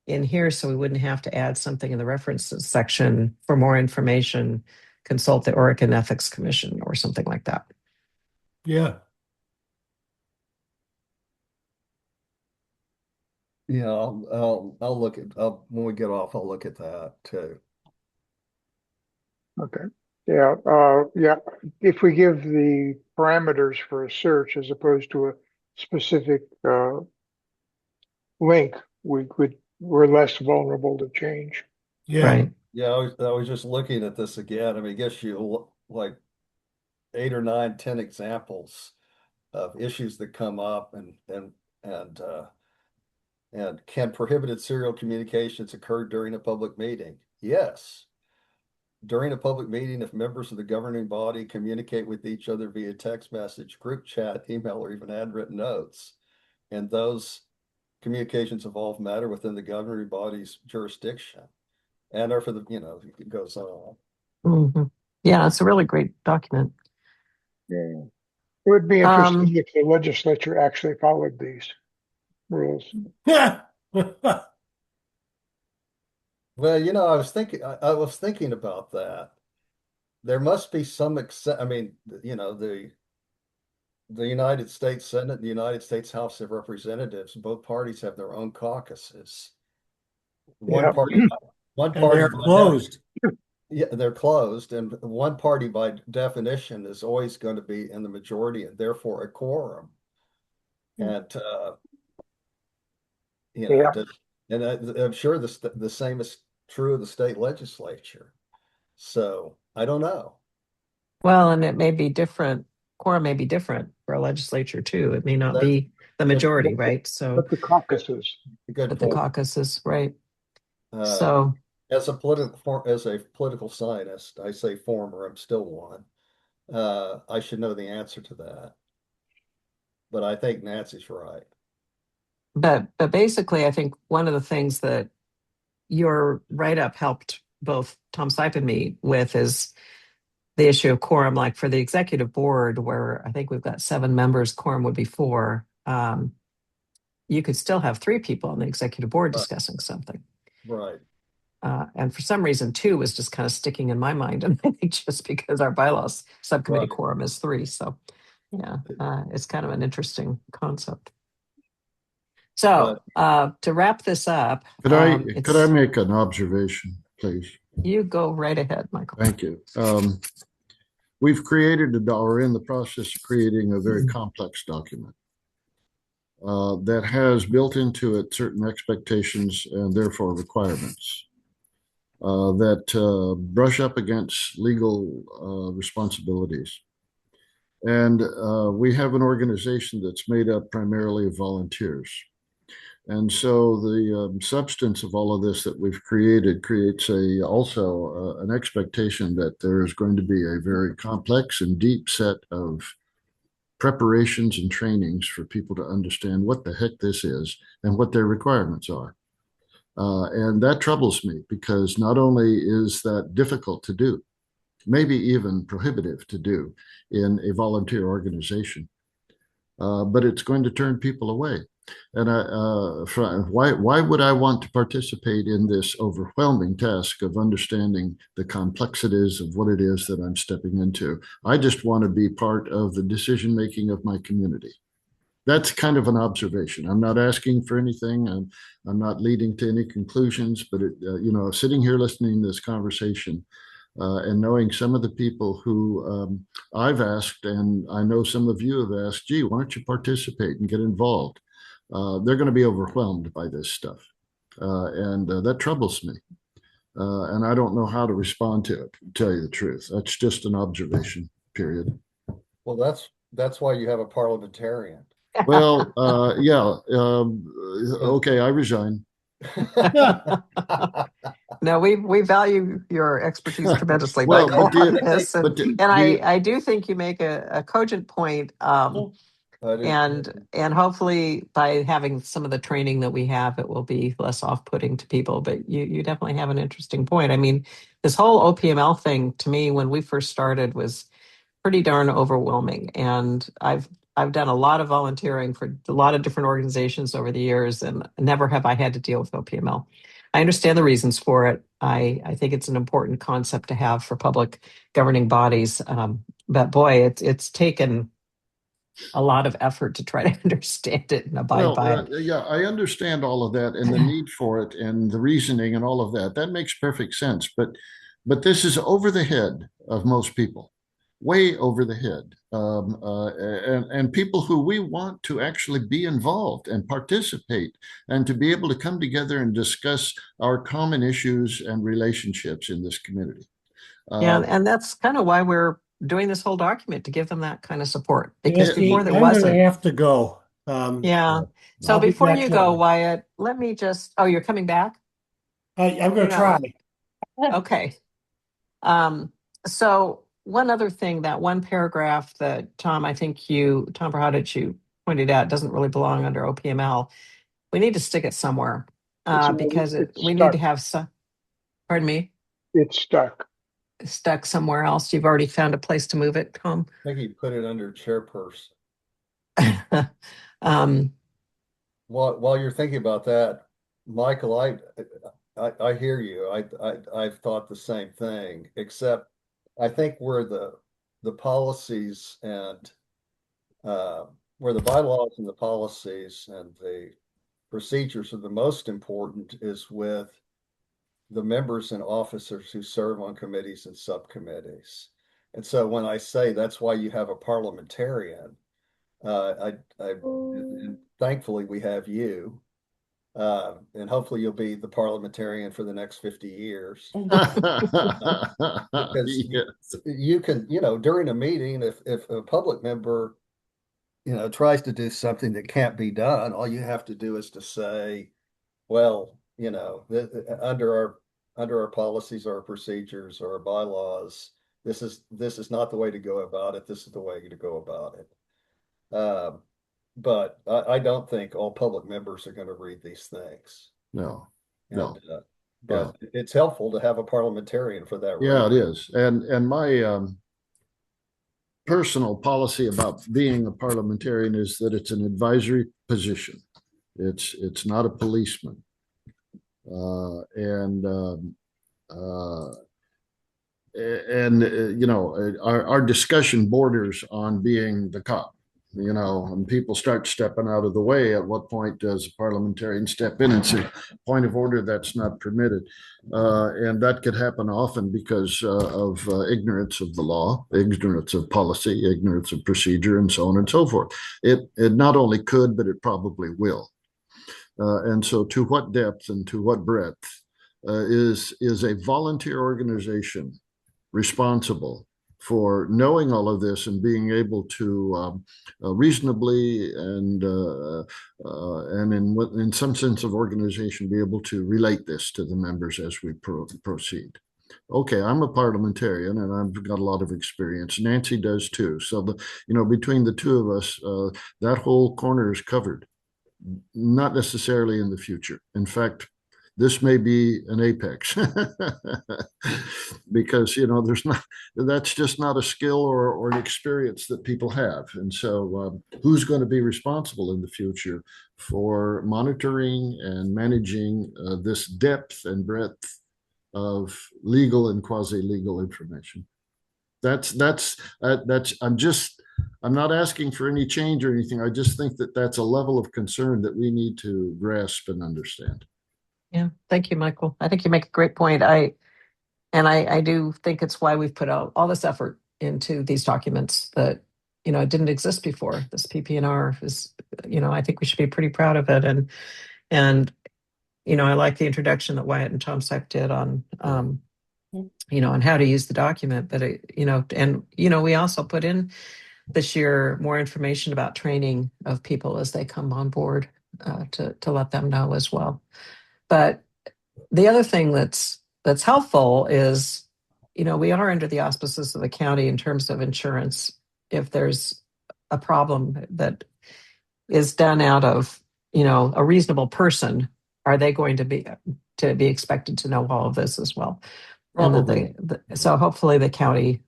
in here so we wouldn't have to add something in the references section for more information, consult the Oregon Ethics Commission or something like that. Yeah. Yeah, I'll look at when we get off, I'll look at that too. Okay. Yeah. Yeah. If we give the parameters for a search as opposed to a specific link, we're less vulnerable to change. Yeah. Right. Yeah, I was just looking at this again. I mean, it gives you like 8 or 9, 10 examples of issues that come up and can prohibited serial communications occur during a public meeting? Yes. During a public meeting, if members of the governing body communicate with each other via text message, group chat, email, or even handwritten notes, and those communications involve matter within the governing body's jurisdiction, and are for the, it goes on. Mm-hmm. Yeah, it's a really great document. Yeah. It would be interesting if the legislature actually followed these rules. Yeah. Well, I was thinking about that. There must be some I mean, the United States Senate and the United States House of Representatives, both parties have their own caucuses. One party they're closed. Yeah, they're closed, and one party by definition is always going to be in the majority and therefore a quorum. And and I'm sure the same is true of the state legislature. So I don't know. Well, and it may be different. Quorum may be different for a legislature too. It may not be the majority, right? So, but the caucuses. The caucuses, right? So, as a political scientist, I say former. I'm still one. I should know the answer to that, but I think Nancy's right. But basically, I think one of the things that your write-up helped both Tom Sipe and me with is the issue of quorum. Like for the executive board, where I think we've got 7 members, quorum would be 4. You could still have 3 people on the executive board discussing something. Right. And for some reason, 2 was just kind of sticking in my mind. And I think just because our bylaws subcommittee quorum is 3. So yeah, it's kind of an interesting concept. So to wrap this up. Could I make an observation, please? You go right ahead, Michael. Thank you. We've created or in the process of creating a very complex document that has built into it certain expectations and therefore requirements that brush up against legal responsibilities. And we have an organization that's made up primarily of volunteers. And so the substance of all of this that we've created creates also an expectation that there is going to be a very complex and deep set of preparations and trainings for people to understand what the heck this is and what their requirements are. And that troubles me because not only is that difficult to do, maybe even prohibitive to do in a volunteer organization, but it's going to turn people away. And why would I want to participate in this overwhelming task of understanding the complexities of what it is that I'm stepping into? I just want to be part of the decision making of my community. That's kind of an observation. I'm not asking for anything. I'm not leading to any conclusions, but sitting here listening to this conversation and knowing some of the people who I've asked, and I know some of you have asked, gee, why don't you participate and get involved? They're going to be overwhelmed by this stuff. And that troubles me. And I don't know how to respond to it, to tell you the truth. That's just an observation, period. Well, that's why you have a parliamentarian. Well, yeah. Okay, I resign. No, we value your expertise tremendously, Well, Michael, on this. And I I do think you make a cogent point. And hopefully by having some of the training that we have, it will be less off-putting to people. But you definitely have an interesting point. I mean, this whole OPML thing to me, when we first started, was pretty darn overwhelming. And I've done a lot of volunteering for a lot of different organizations over the years, and never have I had to deal with OPML. I understand the reasons for it. I think it's an important concept to have for public governing bodies. But boy, it's taken a lot of effort to try to understand it and abide by it. Yeah, I understand all of that and the need for it and the reasoning and all of that. That makes perfect sense. But this is over the head of most people, way over the head, and people who we want to actually be involved and participate and to be able to come together and discuss our common issues and relationships in this community. Yeah, and that's kind of why we're doing this whole document, to give them that kind of support, because Nancy, before there I'm wasn't. going to have to go. Yeah. So I'll be before back you go, shortly. Wyatt, let me just. Oh, you're coming back? I'm going to try. Okay. So one other thing, that one paragraph that Tom Perhadich, you pointed out, doesn't really belong under OPML. We need to stick it somewhere because we need to have some. Pardon me. It's stuck. Stuck somewhere else. You've already found a place to move it, Tom. I think you put it under chairperson. While you're thinking about that, Michael, I hear you. I've thought the same thing, except I think where the policies and where the bylaws and the policies and the procedures are the most important is with the members and officers who serve on committees and subcommittees. And so when I say that's why you have a parliamentarian, and thankfully we have you, and hopefully you'll be the parliamentarian for the next 50 years. Because yes. You can, during a meeting, if a public member, tries to do something that can't be done, all you have to do is to say, well, under our policies, our procedures, our bylaws, this is not the way to go about it. This is the way to go about it. But I don't think all public members are going to read these things. No. But it's helpful to have a parliamentarian for that. Yeah, it is. And my personal policy about being a parliamentarian is that it's an advisory position. It's not a policeman. Our discussion borders on being the cop. And people start stepping out of the way. At what point does a parliamentarian step in and say, point of order, that's not permitted? And that could happen often because of ignorance of the law, ignorance of policy, ignorance of procedure, and so on and so forth. It not only could, but it probably will. And so to what depth and to what breadth is a volunteer organization responsible for knowing all of this and being able to reasonably and in some sense of organization be able to relate this to the members as we proceed. okay, I'm a parliamentarian and I've got a lot of experience. Nancy does too. So between the two of us, that whole corner is covered. Not necessarily in the future. In fact, this may be an apex because there's not that's just not a skill or an experience that people have. And so who's going to be responsible in the future for monitoring and managing this depth and breadth of legal and quasi-legal information? That's I'm not asking for any change or anything. I just think that that's a level of concern that we need to grasp and understand. Yeah, thank you, Michael. I think you make a great point. I do think it's why we've put out all this effort into these documents that, it didn't exist before. This PP&R is, I think we should be pretty proud of it. And I like the introduction that Wyatt and Tom Sepp did on, on how to use the document. But, we also put in this year more information about training of people as they come on board to let them know as well. But the other thing that's helpful is, we are under the auspices of the county in terms of insurance. If there's a problem that is done out of, a reasonable person, are they going to be expected to know all of this as well? Probably. And so hopefully the county,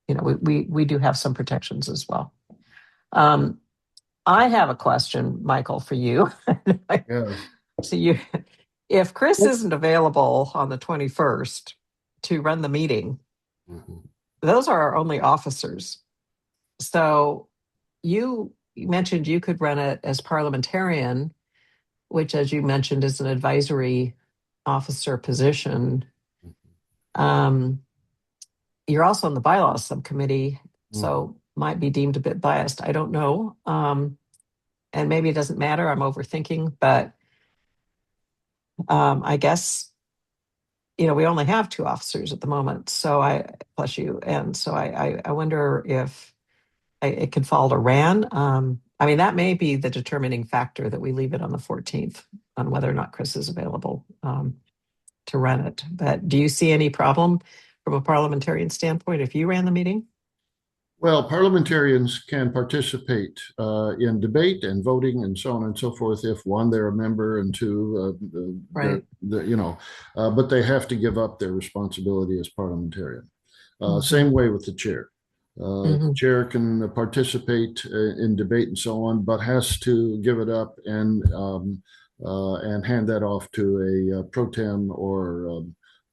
we do have some protections as well. I have a question, Michael, for you. Yeah. So if Chris isn't available on the 21st to run the meeting, those are our only officers. So you mentioned you could run it as parliamentarian, which, as you mentioned, is an advisory officer position. You're also on the Bylaws Subcommittee, so might be deemed a bit biased. I don't know. And maybe it doesn't matter. I'm overthinking, but I guess, we only have 2 officers at the moment. So plus you. And so I wonder if it could fall to Ran. I mean, that may be the determining factor that we leave it on the 14th on whether or not Chris is available to run it. But do you see any problem from a parliamentarian standpoint if you ran the meeting? Well, parliamentarians can participate in debate and voting and so on and so forth if, one, they're a member, and two, Right. but they have to give up their responsibility as parliamentarian. Same way with the chair. The chair can participate in debate and so on, but has to give it up and hand that off to a pro tem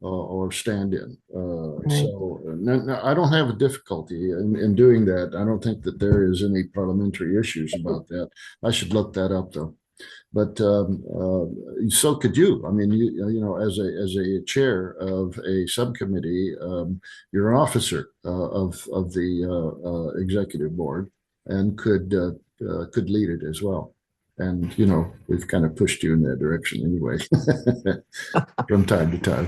or stand-in. So I don't have a difficulty in doing that. I don't think that there is any parliamentary issues about that. I should look that up though. But so could you. I mean, as a chair of a subcommittee, you're an officer of the executive board and could lead it as well. And we've kind of pushed you in that direction anyway, from time to time.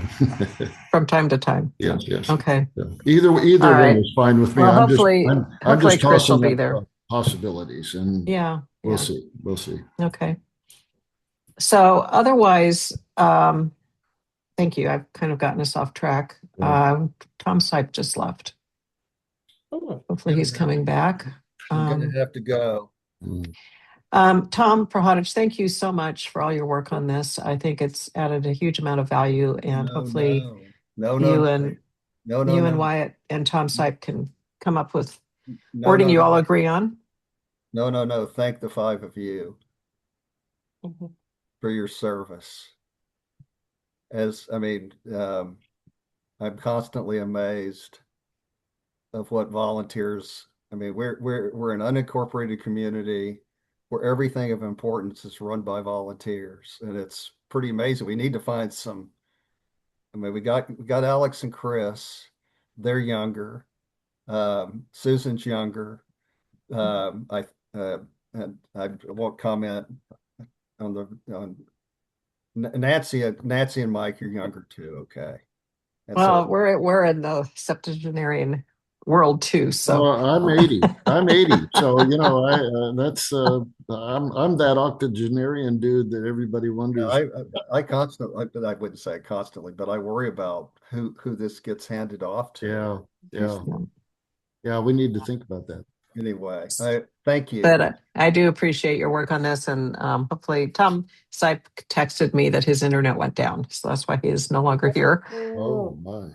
From time to time. Yes, yes. Okay. Either one right. is fine with me. Well, I'm hopefully just Chris will tossing be up there. Possibilities, and we'll see. We'll see. Okay. So otherwise, thank you. I've kind of gotten us off track. Tom Seip just left. Hopefully he's coming back. I'm gonna have to go. Tom Prohodich, thank you so much for all your work on this. I think it's added a huge amount of value, and hopefully you and Wyatt and Tom Seip can come up with wording you all agree on. No. Thank the 5 of you for your service. I'm constantly amazed of what volunteers. I mean, we're an unincorporated community where everything of importance is run by volunteers, and it's pretty amazing. We need to find some. I mean, we got Alex and Chris. They're younger. Susan's younger. I won't comment on Nancy and Mike are younger too. Okay. Well, we're in the septuagenarian world too. So I'm 80. I'm 80. So, I'm that octogenarian dude that everybody wonders. I constantly, I wouldn't say constantly, but I worry about who this gets handed off to. Yeah, we need to think about that. Anyway, thank you. But I do appreciate your work on this, and hopefully Tom Sipe texted me that his internet went down, so that's why he is no longer here. Oh my.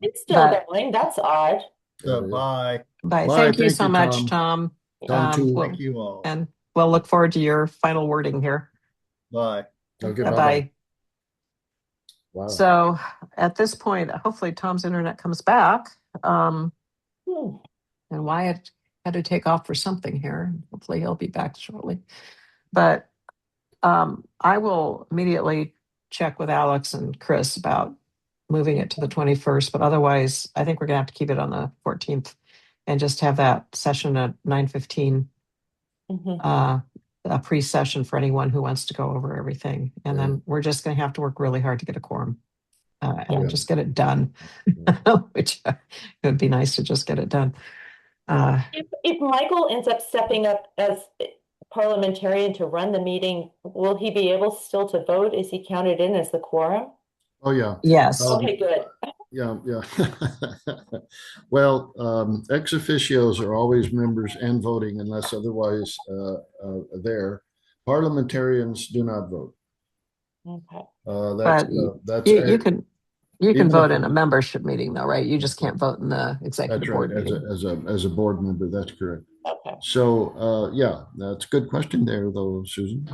It's still going. That's odd. So bye. Bye. Thank you so much, Tom. Tom, thank you all. And we'll look forward to your final wording here. Bye. Okay, bye. Wow. So at this point, hopefully Tom's internet comes back. And Wyatt had to take off for something here. Hopefully he'll be back shortly. But I will immediately check with Alex and Chris about moving it to the 21st. But otherwise, I think we're going to have to keep it on the 14th and just have that session at 9:15, a pre-session for anyone who wants to go over everything. And then we're just going to have to work really hard to get a quorum and just get it done, which it would be nice to just get it done. If Michael ends up stepping up as parliamentarian to run the meeting, will he be able still to vote? Is he counted in as the quorum? Oh, yeah. Yes. Okay, good. Yeah. Well, ex officios are always members and voting unless otherwise there. Parliamentarians do not vote. Okay. That's you can vote in a membership meeting though, right? You just can't vote in the executive board meeting. As a board member, that's correct. Okay. So that's a good question there though, Susan.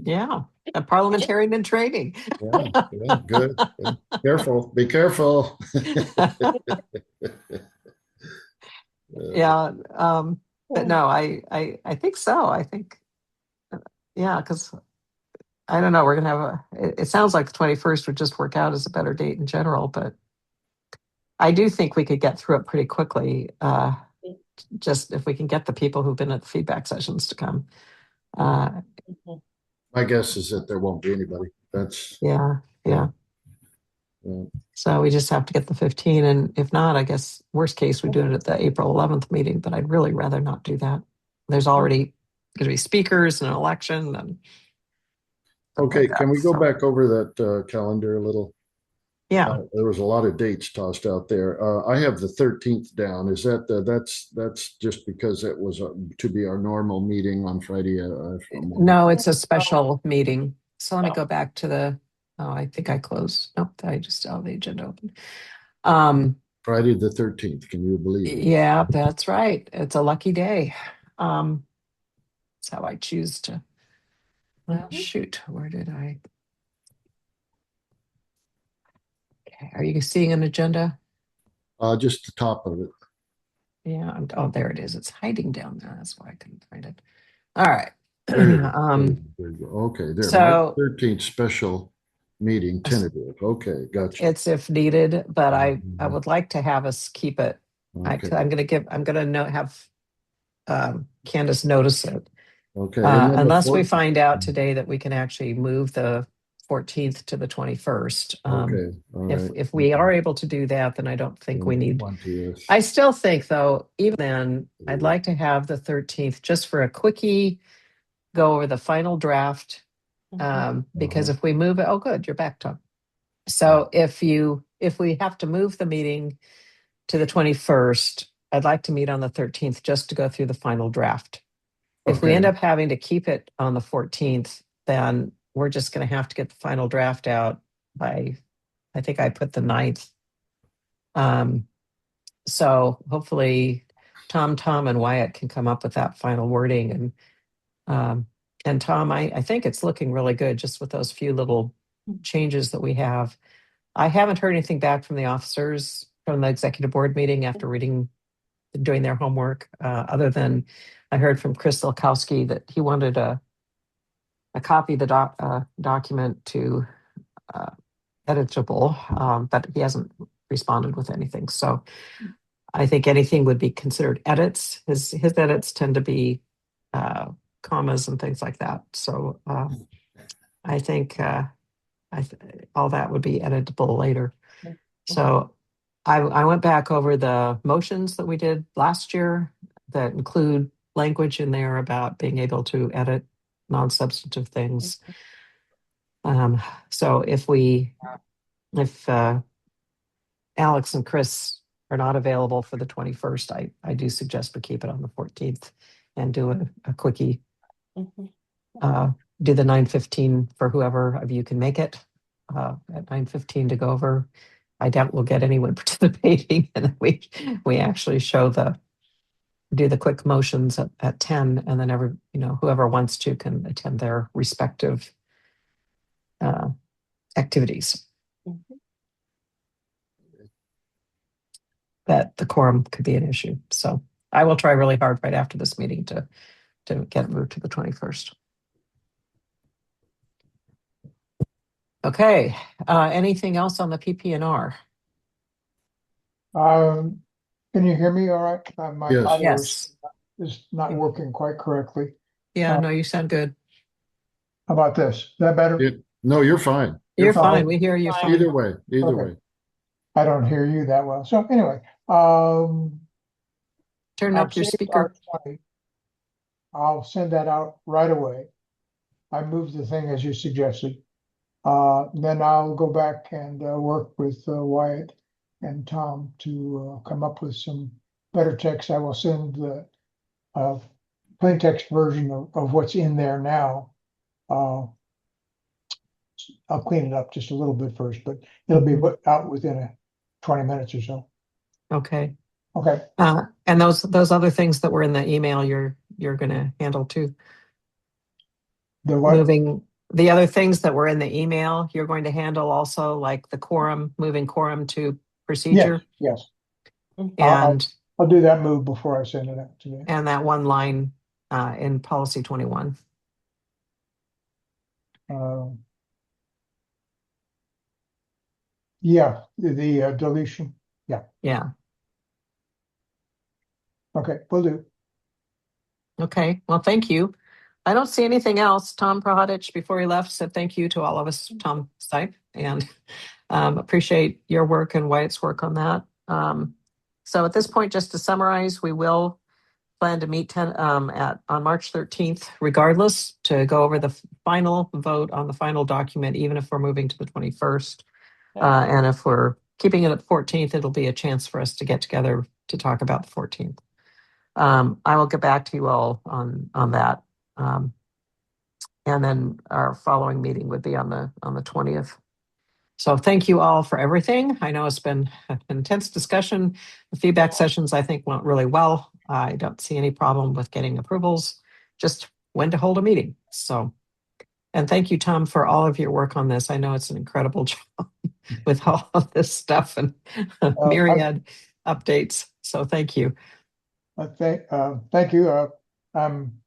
Yeah. A parliamentarian in training. Yeah, good. Be careful. Yeah. But no, I think so. I think, because I don't know, we're going to have it sounds like the 21st would just work out as a better date in general, but I do think we could get through it pretty quickly. Just if we can get the people who've been at the feedback sessions to come. My guess is that there won't be anybody. That's yeah. So we just have to get the 15, and if not, I guess worst case we do it at the April 11th meeting. But I'd really rather not do that. There's already going to be speakers and an election. And okay, can we go back over that calendar a little? Yeah, there was a lot of dates tossed out there. I have the 13th down. Is that that's just because it was to be our normal meeting on Friday? No, it's a special meeting. So let me go back to the. Oh, I think I closed. Nope, I just have the agenda open. Friday the 13th. Can you believe it? Yeah, that's right. It's a lucky day. That's how I choose to. Well, shoot, where did I? Okay, are you seeing an agenda? Just the top of it. Yeah. Oh, there it is. It's hiding down there. That's why I couldn't find it. All right. There you go. Okay, there. So 13th special meeting tentative. Okay, gotcha. It's if needed, but I would like to have us keep it. Okay. I'm going to have Candace notice it. Okay. Unless we find out today that we can actually move the 14th to the 21st. Okay. All right. If we are able to do that, then I don't think we need. I still think, though, even then, I'd like to have the 13th just for a quickie, go over the final draft. Because if we move it, oh, good, you're back, Tom. So if we have to move the meeting to the 21st, I'd like to meet on the 13th just to go through the final draft. If we end up having to keep it on the 14th, then we're just going to have to get the final draft out by, I think I put the 9th. So hopefully Tom and Wyatt can come up with that final wording. And Tom, I think it's looking really good just with those few little changes that we have. I haven't heard anything back from the officers from the executive board meeting after doing their homework, other than I heard from Chris Lukowski that he wanted a copy of the document to editable, but he hasn't responded with anything. So I think anything would be considered edits. His edits tend to be commas and things like that. So I think all that would be editable later. So I went back over the motions that we did last year that include language in there about being able to edit non-substantive things. So if Alex and Chris are not available for the 21st, I do suggest we keep it on the 14th and do a quickie. Do the 9:15 for whoever of you can make it at 9:15 to go over. I doubt we'll get anyone participating, and we actually do the quick motions at 10, and then whoever wants to can attend their respective activities. That the quorum could be an issue. So I will try really hard right after this meeting to get moved to the 21st. Okay. Anything else on the PPNR? Can you hear me all right? My Yes. audio Yes. is not working quite correctly. Yeah, no, you sound good. How about this? Is that better? No, you're fine. You're fine. We hear you fine. Either way. Okay. I don't hear you that well. So anyway, Turn I've up your saved speaker. R20. I'll send that out right away. I moved the thing as you suggested. Then I'll go back and work with Wyatt and Tom to come up with some better text. I will send the plain text version of what's in there now. I'll clean it up just a little bit first, but it'll be out within 20 minutes or so. Okay. Okay. And those other things that were in the email, you're going to handle too. The what? Moving the other things that were in the email, you're going to handle also, like the quorum, moving quorum to procedure. Yes. And I'll do that move before I send it out today. and that one line in policy 21. Yeah, the deletion. Yeah. Yeah. Okay, will do. Okay. Well, thank you. I don't see anything else. Tom Prohodich, before he left, said thank you to all of us, Tom Stipe, and appreciate your work and Wyatt's work on that. So at this point, just to summarize, we will plan to meet on March 13th, regardless, to go over the final vote on the final document, even if we're moving to the 21st. And if we're keeping it at 14th, it'll be a chance for us to get together to talk about the 14th. I will get back to you all on that. And then our following meeting would be on the 20th. So thank you all for everything. I know it's been an intense discussion. The feedback sessions, I think, went really well. I don't see any problem with getting approvals, just when to hold a meeting. So, and thank you, Tom, for all of your work on this. I know it's an incredible job with all of this stuff and myriad updates. So thank you. Thank you. I'm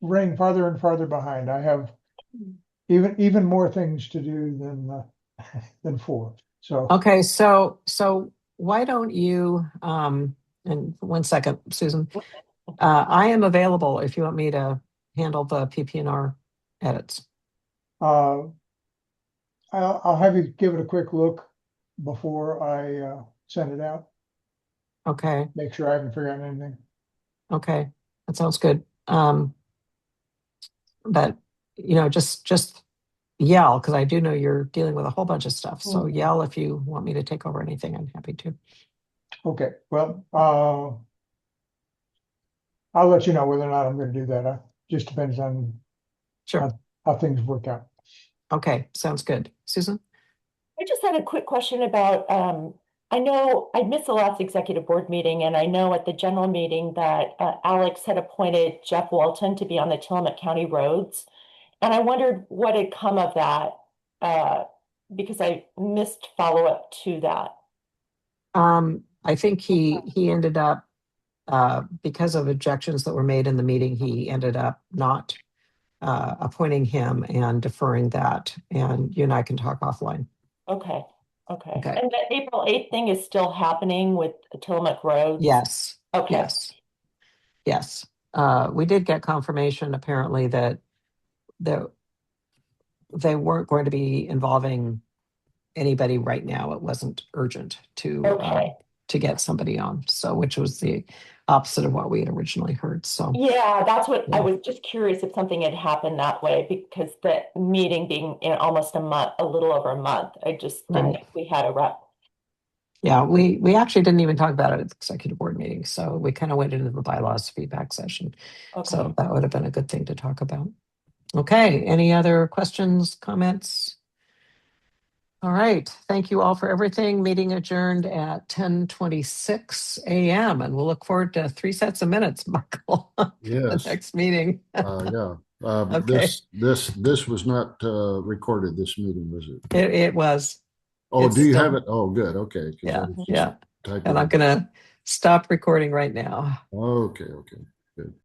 running farther and farther behind. I have even more things to do than 4. So okay, so why don't you and 1 second, Susan. I am available if you want me to handle the PPNR edits. I'll have you give it a quick look before I send it out. Okay. Make sure I haven't forgotten anything. Okay, that sounds good. But just yell, because I do know you're dealing with a whole bunch of stuff. So yell if you want me to take over anything. I'm happy to. Okay. Well, I'll let you know whether or not I'm going to do that. Just depends on how things work out. Okay, sounds good. Susan? I just had a quick question about, I know I missed the last executive board meeting, and I know at the general meeting that Alex had appointed Jeff Walton to be on the Tillamook County roads. And I wondered what had come of that, because I missed follow-up to that. I think he ended up, because of objections that were made in the meeting, he ended up not appointing him and deferring that. And you and I can talk offline. Okay. And the April 8th thing is still happening with the Tillamook roads? Yes. Okay. Yes. We did get confirmation apparently that they weren't going to be involving anybody right now. It wasn't urgent Okay. to get somebody on. So, which was the opposite of what we had originally heard. So, Yeah, that's what I Yeah. was just curious if something had happened that way, because the meeting being in almost a month, a little over a month, I just didn't know if we had a rep. yeah, we actually didn't even talk about it at the executive board meeting. So we kind of went into the bylaws feedback session. Okay. So that would have been a good thing to talk about. Okay, any other questions, comments? All right, thank you all for everything. Meeting adjourned at 10:26 a.m. and we'll look forward to 3 sets of minutes, Michael, for the Yes. next meeting. Yeah. Okay. This was not recorded, this meeting, was it? It was. Oh, It's do you still- have it? Oh, good. Okay. 'Cause I Yeah, was just yeah. typing And I'm it. gonna stop recording right now. Okay. Okay. Good.